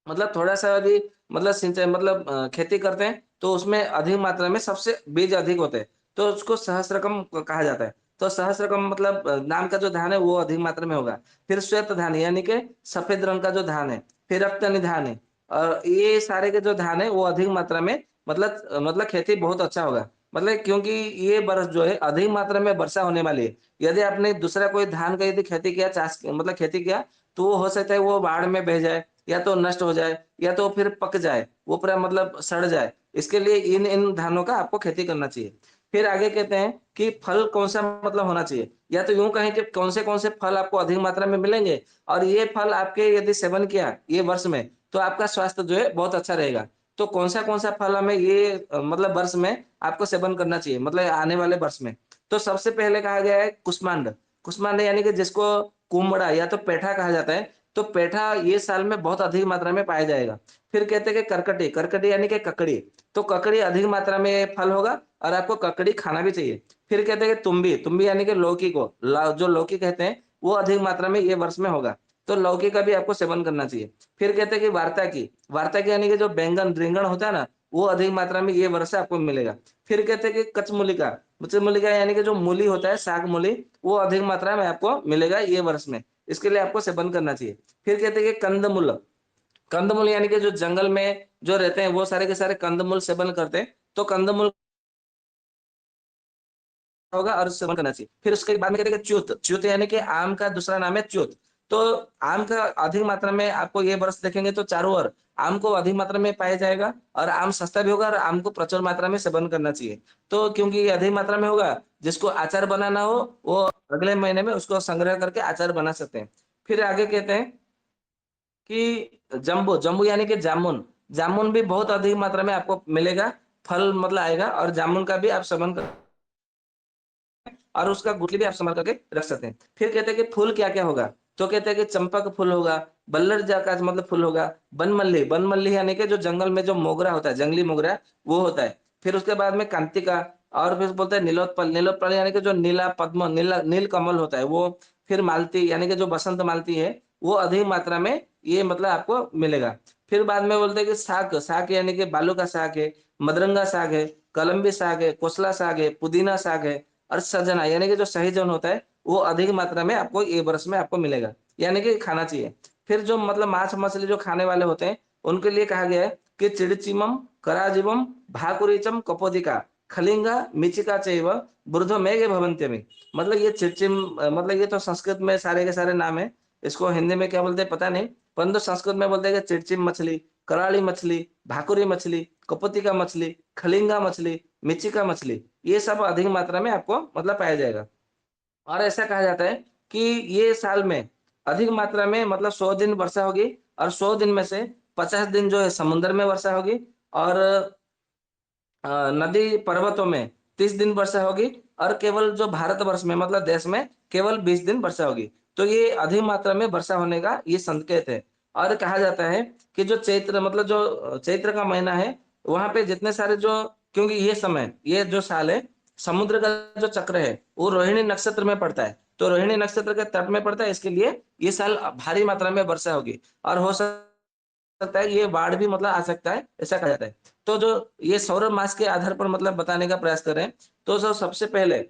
मतलब थोड़ा-सा भी मतलब सिंचाई मतलब खेती करते हैं, तो उसमें अधिक मात्रा में सबसे बीज अधिक होते हैं, तो उसको सहस्त्रकम कहा जाता है। तो सहस्त्रकम मतलब नाम का जो धान है, वो अधिक मात्रा में होगा। फिर श्वेत धान यानी कि सफेद रंग का जो धान है, फिर रक्तनी धान है, और ये सारे के जो धान है, वो अधिक मात्रा में मतलब खेती बहुत अच्छा होगा। मतलब क्योंकि ये बरस जो है अधिक मात्रा में वर्षा होने वाली है। यदि आपने दूसरा कोई धान का यदि खेती किया, मतलब खेती किया, तो वो हो सकता है वो बाढ़ में बह जाए, या तो नष्ट हो जाए, या तो फिर पक जाए, वो पूरा मतलब सड़ जाए। इसके लिए इन इन धानों का आपको खेती करना चाहिए। फिर आगे कहते हैं कि फल कौन-सा मतलब होना चाहिए, या तो यूँ कहें कि कौन से फल आपको अधिक मात्रा में मिलेंगे, और ये फल आपके यदि सेवन किया ये वर्ष में, तो आपका स्वास्थ्य जो है बहुत अच्छा रहेगा। तो कौन सा फल हमें ये मतलब वर्ष में आपको सेवन करना चाहिए, मतलब आने वाले वर्ष में। तो सबसे पहले कहा गया है कुष्मांड। कुष्मांड यानी कि जिसको कुम्हड़ा या तो पेठा कहा जाता है, तो पेठा ये साल में बहुत अधिक मात्रा में पाया जाएगा। फिर कहते हैं कि करकटी, करकटी यानी कि ककड़ी, तो ककड़ी अधिक मात्रा में फल होगा, और आपको ककड़ी खाना भी चाहिए। फिर कहते हैं कि तुम्बी, तुम्बी यानी कि लौकी को जो लौकी कहते हैं, वो अधिक मात्रा में ये वर्ष में होगा, तो लौकी का भी आपको सेवन करना चाहिए। फिर कहते हैं कि वार्ता की यानी कि जो बैंगन, रिंगण होता है ना, वो अधिक मात्रा में ये वर्ष से आपको मिलेगा। फिर कहते हैं कि कचमूलिका, कचमूलिका यानी कि जो मूली होता है, शाक मूली, वो अधिक मात्रा में आपको मिलेगा ये वर्ष में। इसके लिए आपको सेवन करना चाहिए। फिर कहते हैं कि कंदमूल, कंदमूल यानी कि जो जंगल में जो रहते हैं वो सारे के सारे कंदमूल सेवन करते हैं, तो कंदमूल होगा और सेवन करना चाहिए। फिर उसके बाद में कहते हैं कि च्यूत, च्यूत यानी कि आम का दूसरा नाम है च्यूत। तो आम का अधिक मात्रा में आपको ये वर्ष देखेंगे तो चारों ओर आम को अधिक मात्रा में पाया जाएगा, और आम सस्ता भी होगा, और आम को प्रचुर मात्रा में सेवन करना चाहिए। तो क्योंकि ये अधिक मात्रा में होगा, जिसको अचार बनाना हो वो अगले महीने में उसको संग्रह करके अचार बना सकते हैं। फिर आगे कहते हैं कि जम्बू, जम्बू यानी कि जामुन, जामुन भी बहुत अधिक मात्रा में आपको मिलेगा, फल मतलब आएगा, और जामुन का भी आप सेवन कर और उसका गुठली भी आप संभाल करके रख सकते हैं। फिर कहते हैं कि फूल क्या-क्या होगा? तो कहते हैं कि चंपा का फूल होगा, बल्लर जा का मतलब फूल होगा, बनमल्ली, बनमल्ली यानी कि जो जंगल में जो मोगरा होता है, जंगली मोगरा, वो होता है। फिर उसके बाद में कांतिका, और फिर बोलते हैं नीलोत्पल, नीलोत्पल यानी कि जो नीला पद्म, नीला नीलकमल होता है वो। फिर मालती यानी कि जो बसंत मालती है, वो अधिक मात्रा में ये मतलब आपको मिलेगा। फिर बाद में बोलते हैं कि साग, साग यानी कि बालू का साग है, मदरंगा साग है, कलमी साग है, कोसला साग है, पुदीना साग है, और सजना यानी कि जो सहजन होता है, वो अधिक मात्रा में आपको ये बरस में आपको मिलेगा, यानी कि खाना चाहिए। फिर जो मतलब मांस मछली जो खाने वाले होते हैं, उनके लिए कहा गया है कि चिड़चिमम, कराजीवम, भाकुरीचम, कपोदिका, खलिंगा, मिचिका चैव, वृद्धो मेघे भवन्त्यमि। मतलब ये मतलब ये तो संस्कृत में सारे के सारे नाम है। इसको हिंदी में क्या बोलते हैं पता नहीं, परंतु संस्कृत में बोलते हैं कि चिड़चिम मछली, कराली मछली, भाकुरी मछली, कपोतिका मछली, खलिंगा मछली, मिचिका मछली, ये सब अधिक मात्रा में आपको मतलब पाया जाएगा। और ऐसा कहा जाता है कि ये साल में अधिक मात्रा में मतलब 100 दिन वर्षा होगी, और 100 दिन में से 50 दिन जो है समुद्र में वर्षा होगी, और नदी पर्वतों में 30 दिन वर्षा होगी, और केवल जो भारतवर्ष में मतलब देश में केवल 20 दिन वर्षा होगी। तो ये अधिक मात्रा में वर्षा होने का ये संकेत है। और कहा जाता है कि जो चैत्र मतलब जो चैत्र का महीना है, वहां पे जितने सारे जो, क्योंकि ये समय ये जो साल है, समुद्र का जो चक्र है वो रोहिणी नक्षत्र में पड़ता है, तो रोहिणी नक्षत्र के तट में पड़ता है, इसके लिए ये साल भारी मात्रा में वर्षा होगी, और हो सकता है ये बाढ़ भी मतलब आ सकता है, ऐसा कहा जाता है। तो जो ये सौर मास के आधार पर मतलब बताने का प्रयास कर रहे हैं, तो जो सबसे पहले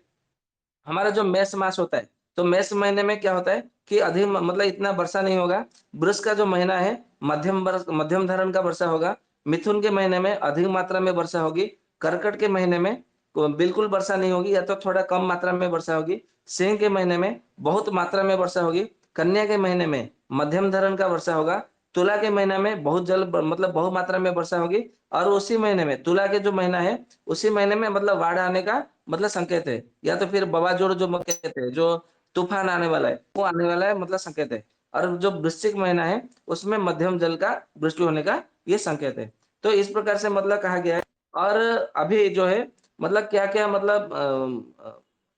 हमारा जो मेष मास होता है, तो मेष महीने में क्या होता है कि अधिक मतलब इतना वर्षा नहीं होगा। वृष का जो महीना है, मध्यम धरण का वर्षा होगा। मिथुन के महीने में अधिक मात्रा में वर्षा होगी। कर्कट के महीने में बिल्कुल वर्षा नहीं होगी, या तो थोड़ा कम मात्रा में वर्षा होगी। सिंह के महीने में बहुत मात्रा में वर्षा होगी। कन्या के महीने में मध्यम धरण का वर्षा होगा। तुला के महीने में बहुत जल मतलब बहुत मात्रा में वर्षा होगी। और उसी महीने में तुला के जो महीना है, उसी महीने में मतलब बाढ़ आने का मतलब संकेत है, या तो फिर वावाजोड़ जो कहते हैं, जो तूफान आने वाला है, वो आने वाला है मतलब संकेत है। और जो वृश्चिक महीना है, उसमें मध्यम जल का वृष्टि होने का ये संकेत है। तो इस प्रकार से मतलब कहा गया है। और अभी जो है मतलब क्या क्या मतलब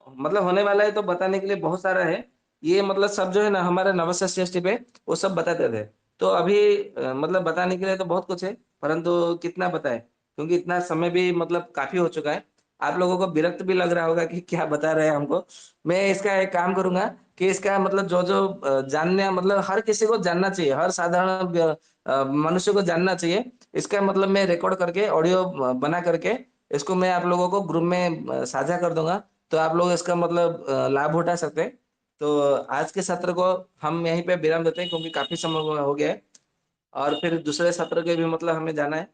मतलब होने वाला है, तो बताने के लिए बहुत सारा है। ये मतलब सब जो है ना हमारे नवस्य षष्ठी पे वो सब बताते थे। तो अभी मतलब बताने के लिए तो बहुत कुछ है, परंतु कितना बताएं, क्योंकि इतना समय भी मतलब काफी हो चुका है। आप लोगों को विरक्त भी लग रहा होगा कि क्या बता रहे हैं हमको। मैं इसका एक काम करूंगा कि इसका मतलब जो जो जानने मतलब हर किसी को जानना चाहिए, हर साधारण मनुष्य को जानना चाहिए। इसका मतलब मैं रिकॉर्ड करके ऑडियो बना करके इसको मैं आप लोगों को ग्रुप में साझा कर दूंगा, तो आप लोग इसका मतलब लाभ उठा सकते हैं। तो आज के सत्र को हम यहीं पे विराम देते हैं, क्योंकि काफी समय हो गया है, और फिर दूसरे सत्र के भी मतलब हमें जाना है।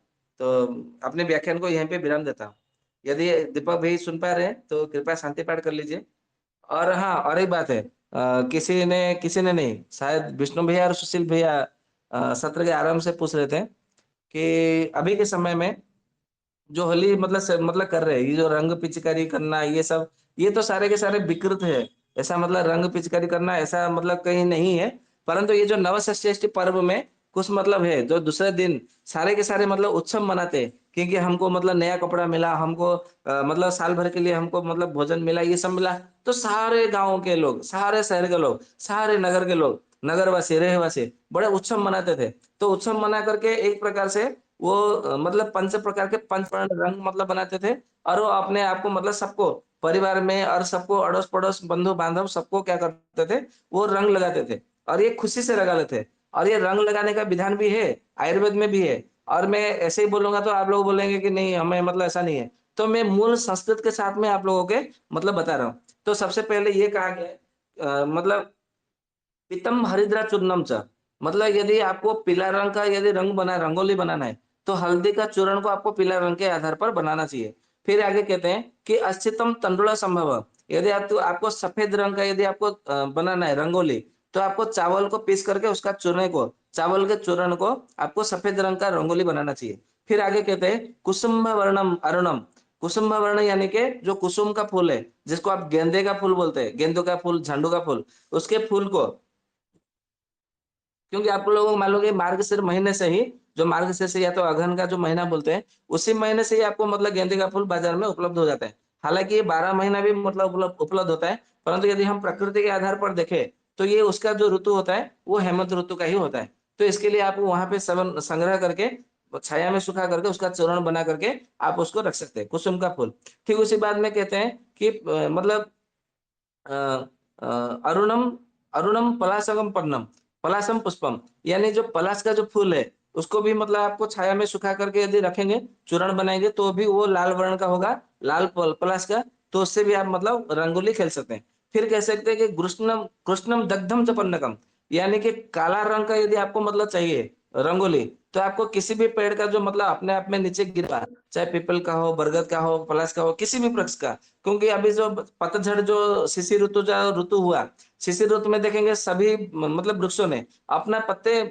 तो अपने व्याख्यान को यहीं पे विराम देता हूँ। यदि दीपक भाई सुन पा रहे हैं तो कृपया शांति पाठ कर लीजिए। और हाँ, और एक बात है, किसी ने नहीं, शायद विष्णु भैया और सुशील भैया सत्र के आराम से पूछ रहे थे कि अभी के समय में जो होली मतलब मतलब कर रहे हैं, ये जो रंग पिचकारी करना ये सब, ये तो सारे के सारे विकृत है। ऐसा मतलब रंग पिचकारी करना ऐसा मतलब कहीं नहीं है। परंतु ये जो नवसृष्टि पर्व में कुछ मतलब है, जो दूसरे दिन सारे के सारे मतलब उत्सव मनाते हैं, क्योंकि हमको मतलब नया कपड़ा मिला, हमको मतलब साल भर के लिए हमको मतलब भोजन मिला, ये सब मिला। तो सारे गांव के लोग, सारे शहर के लोग, सारे नगर के लोग, नगरवासी रहवासी बड़े उत्सव मनाते थे। तो उत्सव मना करके एक प्रकार से वो मतलब पंच प्रकार के पंच वर्ण रंग मतलब बनाते थे। और वो अपने आप को मतलब सबको परिवार में और सबको अड़ोस पड़ोस बंधु बांधव सबको क्या करते थे, वो रंग लगाते थे, और ये खुशी से लगा लेते थे। और ये रंग लगाने का विधान भी है, आयुर्वेद में भी है। और मैं ऐसे ही बोलूंगा तो आप लोग बोलेंगे कि नहीं हमें मतलब ऐसा नहीं है। तो मैं मूल संस्कृत के साथ में आप लोगों के मतलब बता रहा हूँ। तो सबसे पहले ये कहा गया है, मतलब पीतम हरिद्रा चूर्णम च, मतलब यदि आपको पीला रंग का यदि रंगोली बनाना है तो हल्दी का चूर्ण को आपको पीला रंग के आधार पर बनाना चाहिए। फिर आगे कहते हैं कि अस्थितम तंडुला संभव, यदि आपको सफेद रंग का यदि आपको बनाना है रंगोली, तो आपको चावल को पीस करके उसका चूर्ण को, चावल के चूर्ण को आपको सफेद रंग का रंगोली बनाना चाहिए। फिर आगे कहते हैं कुसुम्भ वर्णम अरुणम, कुसुम्भ वर्ण यानी कि जो कुसुम का फूल है, जिसको आप गेंदे का फूल बोलते हैं, गेंदों का फूल, झंडू का फूल, उसके फूल को, क्योंकि आप लोगों को मालूम है मार्गशीर महीने से ही, जो मार्गशीर या तो अगहन का जो महीना बोलते हैं, उसी महीने से ही आपको मतलब गेंदे का फूल बाजार में उपलब्ध हो जाता है। हालांकि ये 12 महीना भी मतलब उपलब्ध होता है, परंतु यदि हम प्रकृति के आधार पर देखें तो ये उसका जो ऋतु होता है वो हेमंत ऋतु का ही होता है। तो इसके लिए आप वहां पे सवन संग्रह करके छाया में सुखा करके उसका चूर्ण बना करके आप उसको रख सकते हैं, कुसुम का फूल। ठीक उसी बाद में कहते हैं कि मतलब अ, अ, अरुणम अरुणम पलासगम पर्णम, पलासम पुष्पम, यानी जो पलाश का जो फूल है उसको भी मतलब आपको छाया में सुखा करके यदि रखेंगे, चूर्ण बनाएंगे तो भी वो लाल वर्ण का होगा, लाल पलाश का, तो उससे भी आप मतलब रंगोली खेल सकते हैं। फिर कह सकते हैं कि कृष्णम कृष्णम दग्धम च पन्नकम, यानी कि काला रंग का यदि आपको मतलब चाहिए रंगोली, तो आपको किसी भी पेड़ का जो मतलब अपने आप में नीचे गिरा, चाहे पीपल का हो, बरगद का हो, पलाश का हो, किसी भी वृक्ष का, क्योंकि अभी जो पतझड़ जो शिशिर ऋतु जो ऋतु हुआ, शिशिर ऋतु में देखेंगे सभी मतलब वृक्षों ने अपना पत्ते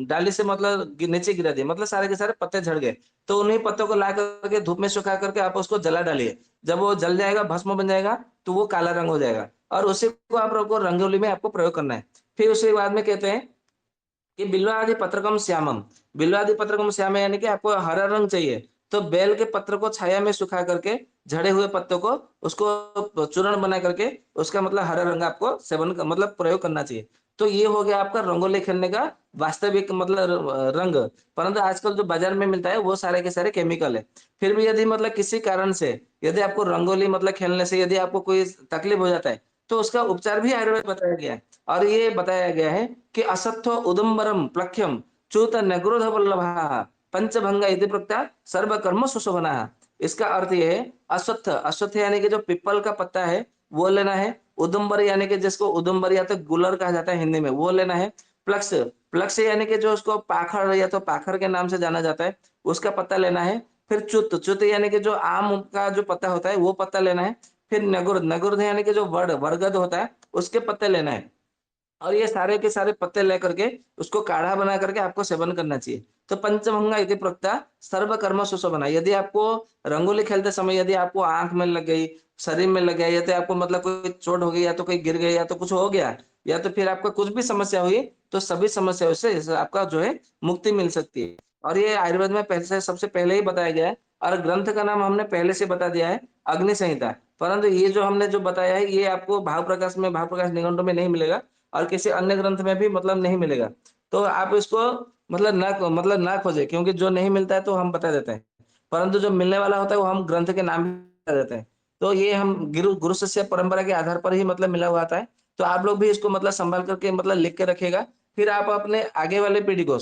डाली से मतलब नीचे गिरा दिए, मतलब सारे के सारे पत्ते झड़ गए। तो उन्हीं पत्तों को ला करके धूप में सुखा करके आप उसको जला डालिए, जब वो जल जाएगा, भस्म बन जाएगा, तो वो काला रंग हो जाएगा, और उसी को आप लोगों को रंगोली में आपको प्रयोग करना है। फिर उसके बाद में कहते हैं कि बिल्वादि पत्रकम श्यामम, बिल्वादि पत्रकम श्याम यानी कि आपको हरा रंग चाहिए, तो बेल के पत्र को छाया में सुखा करके झड़े हुए पत्तों को उसको चूर्ण बना करके उसका मतलब हरा रंग आपको मतलब प्रयोग करना चाहिए। तो ये हो गया आपका रंगोली खेलने का वास्तविक मतलब रंग। परंतु आजकल जो बाजार में मिलता है वो सारे के सारे केमिकल है। फिर भी यदि मतलब किसी कारण से यदि आपको रंगोली मतलब खेलने से यदि आपको कोई तकलीफ हो जाता है, तो उसका उपचार भी आयुर्वेद बताया गया है। और ये बताया गया है कि असत्व उदुम्बरम प्लक्ष्यम च्युत नगरोध वल्लभः पंचभंग इति प्रोक्ता सर्वकर्म सुशोभनः। इसका अर्थ ये है, अश्वत्थ, अश्वत्थ यानी कि जो पीपल का पत्ता है वो लेना है, उदुम्बर यानी कि जिसको उदुम्बर या तो गुलर कहा जाता है हिंदी में, वो लेना है, प्लक्स, प्लक्स यानी कि जो उसको पाखड़ या तो पाखर के नाम से जाना जाता है, उसका पत्ता लेना है। फिर च्युत, च्युत यानी कि जो आम का जो पत्ता होता है वो पत्ता लेना है। फिर नगुर्द, नगुर्द यानी कि जो बरगद होता है उसके पत्ते लेना है। और ये सारे के सारे पत्ते लेकर के उसको काढ़ा बना करके आपको सेवन करना चाहिए। तो पंचभंगा इति प्रोक्ता सर्व कर्म सुशोभना। यदि आपको रंगोली खेलते समय यदि आपको आंख में लग गई, शरीर में लग गया, या तो आपको मतलब कोई चोट हो गई, या तो कोई गिर गई, या तो कुछ हो गया, या तो फिर आपका कुछ भी समस्या हुई, तो सभी समस्याओं से आपका जो है मुक्ति मिल सकती है। और ये आयुर्वेद में पहले से सबसे पहले ही बताया गया है, और ग्रंथ का नाम हमने पहले से बता दिया है, अग्नि संहिता। परंतु ये जो हमने जो बताया है ये आपको भाव प्रकाश निघंटु में नहीं मिलेगा, और किसी अन्य ग्रंथ में भी मतलब नहीं मिलेगा। तो आप इसको मतलब ना खोजें, क्योंकि जो नहीं मिलता है तो हम बता देते हैं, परंतु जो मिलने वाला होता है वो हम ग्रंथ के नाम भी बता देते हैं। तो ये हम गुरु गुरु शिष्य परंपरा के आधार पर ही मतलब मिला हुआ आता है। तो आप लोग भी इसको मतलब संभाल करके मतलब लिख के रखिएगा। फिर आप अपने आगे वाले पीढ़ी को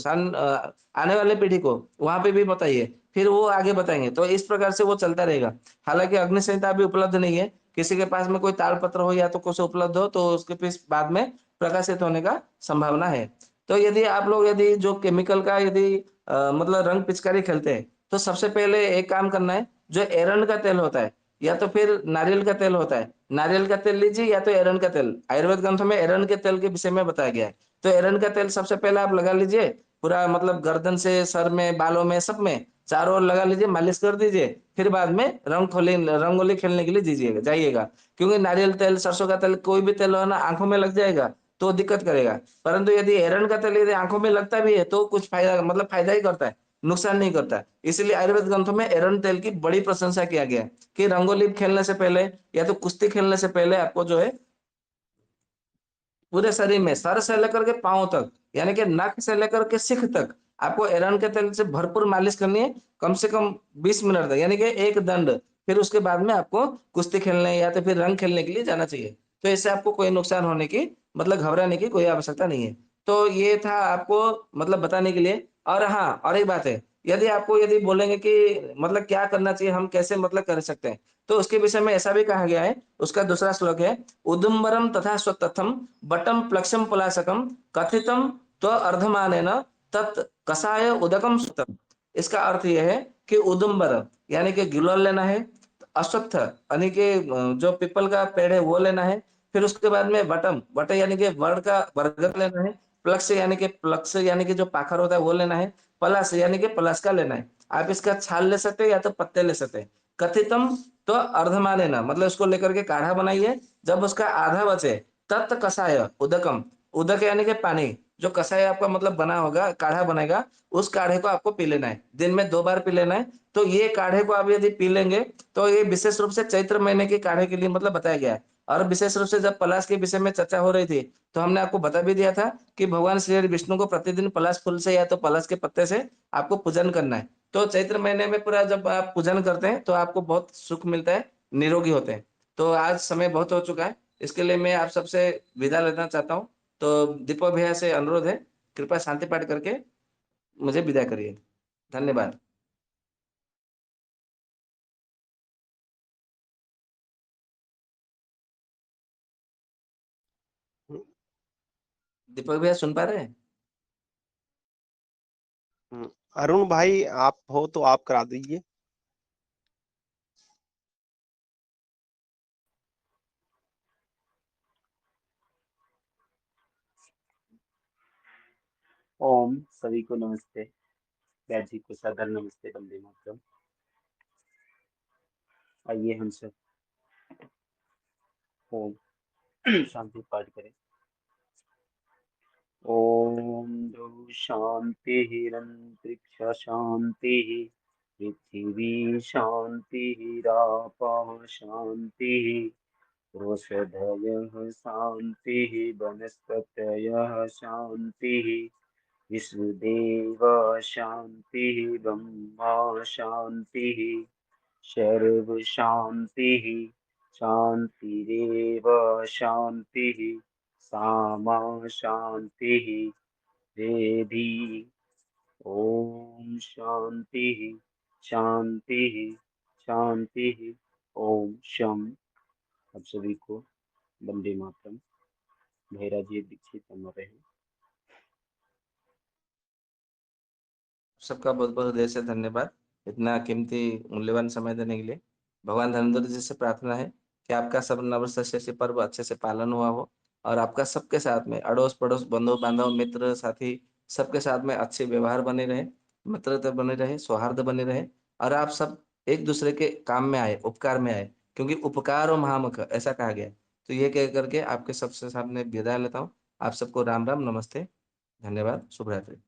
आने वाले पीढ़ी को वहां पे भी बताइए, फिर वो आगे बताएंगे, तो इस प्रकार से वो चलता रहेगा। हालांकि अग्नि संहिता अभी उपलब्ध नहीं है, किसी के पास में कोई तालपत्र हो या तो कुछ उपलब्ध हो तो उसके पीछे बाद में प्रकाशित होने का संभावना है। तो यदि आप लोग यदि जो केमिकल का यदि मतलब रंग पिचकारी खेलते हैं, तो सबसे पहले एक काम करना है, जो एरंड का तेल होता है या तो फिर नारियल का तेल होता है, नारियल का तेल लीजिए या तो एरंड का तेल। आयुर्वेद ग्रंथों में एरंड के तेल के विषय में बताया गया है। तो एरंड का तेल सबसे पहले आप लगा लीजिए, पूरा मतलब गर्दन से सर में, बालों में, सब में चारों ओर लगा लीजिए, मालिश कर दीजिए। फिर बाद में रंगोली खेलने के लिए दीजिएगा जाइएगा। क्योंकि नारियल तेल, सरसों का तेल, कोई भी तेल हो ना, आंखों में लग जाएगा तो दिक्कत करेगा। परंतु यदि एरंड का तेल यदि आंखों में लगता भी है तो कुछ फायदा मतलब फायदा ही करता है, नुकसान नहीं करता। इसलिए आयुर्वेद ग्रंथों में एरंड तेल की बड़ी प्रशंसा किया गया है कि रंगोली खेलने से पहले या तो कुश्ती खेलने से पहले आपको जो है पूरे शरीर में, सर से लेकर के पांव तक, यानी कि नख से लेकर के शिख तक, आपको एरंड के तेल से भरपूर मालिश करनी है, कम से कम 20 मिनट तक, यानी कि एक दंड। फिर उसके बाद में आपको कुश्ती खेलने या तो फिर रंग खेलने के लिए जाना चाहिए। तो इससे आपको कोई नुकसान होने की मतलब घबराने की कोई आवश्यकता नहीं है। तो ये था आपको मतलब बताने के लिए। और हाँ, और एक बात है, यदि आपको यदि बोलेंगे कि मतलब क्या करना चाहिए, हम कैसे मतलब कर सकते हैं, तो उसके विषय में ऐसा भी कहा गया है। उसका दूसरा श्लोक है, उदुम्बरम तथा स्वतथम बटम प्लक्षम पलाशकम कथितम तो अर्धमानेन तत् कषाय उदकम सुतम। इसका अर्थ यह है कि उदुम्बर यानी कि गिलोल लेना है, अश्वत्थ यानी कि जो पीपल का पेड़ है वो लेना है, फिर उसके बाद में बटम बट यानी कि वर्ड का बरगद लेना है, प्लक्स यानी कि जो पाखर होता है वो लेना है, पलाश यानी कि पलाश का लेना है। आप इसका छाल ले सकते हैं या तो पत्ते ले सकते हैं। कथितम तो अर्धमा लेना, मतलब इसको लेकर के काढ़ा बनाइए। जब उसका आधा बचे तत् कषाय उदकम, उदक यानी कि पानी, जो कषाय आपका मतलब बना होगा काढ़ा बनेगा, उस काढ़े को आपको पी लेना है, दिन में 2 बार पी लेना है। तो ये काढ़े को आप यदि पी लेंगे तो ये विशेष रूप से चैत्र महीने के काढ़े के लिए मतलब बताया गया है। और विशेष रूप से जब पलाश के विषय में चर्चा हो रही थी तो हमने आपको बता भी दिया था कि भगवान श्री हरि विष्णु को प्रतिदिन पलाश फूल से या तो पलाश के पत्ते से आपको पूजन करना है। तो चैत्र महीने में पूरा जब आप पूजन करते हैं तो आपको बहुत सुख मिलता है, निरोगी होते हैं। तो आज समय बहुत हो चुका है, इसके लिए मैं आप सबसे विदा लेना चाहता हूँ। तो दीपक भैया से अनुरोध है, कृपया शांति पाठ करके मुझे विदा करिए। धन्यवाद। हम्म, दीपक भैया सुन पा रहे हैं? अरुण भाई आप हो तो आप करा दीजिए। ओम सभी को नमस्ते। वैद जी को सादर नमस्ते, वंदे मातरम। आइए हम सब ओम शांति पाठ करें। ओम द्यौ शांति अंतरिक्ष शांति, पृथ्वी शांति, रापः शांति, औषधयः शांति, वनस्पतयः शांति, विष्णुदेव शांति, ब्रह्मा शांति, सर्व शांति, शांतिरेव शांति, सामा शांति, वेदी। ओम शांति शांति शांति। ओम शम। आप सभी को वंदे मातरम। भैरा जी दीक्षित अमर रहे। सबका बहुत बहुत हृदय से धन्यवाद, इतना कीमती मूल्यवान समय देने के लिए। भगवान धनंतर जी से प्रार्थना है कि आपका सब नववर्ष पर्व अच्छे से पालन हुआ हो, और आपका सबके साथ में अड़ोस पड़ोस बंधु बांधव मित्र साथी सबके साथ में अच्छे व्यवहार बने रहे, मित्रता बने रहे, सौहार्द बने रहे, और आप सब एक दूसरे के काम में आए, उपकार में आए, क्योंकि उपकार और महामुख ऐसा कहा गया है। तो ये कह करके आपके सबसे सामने विदा लेता हूँ। आप सबको राम राम, नमस्ते, धन्यवाद, शुभ रात्रि।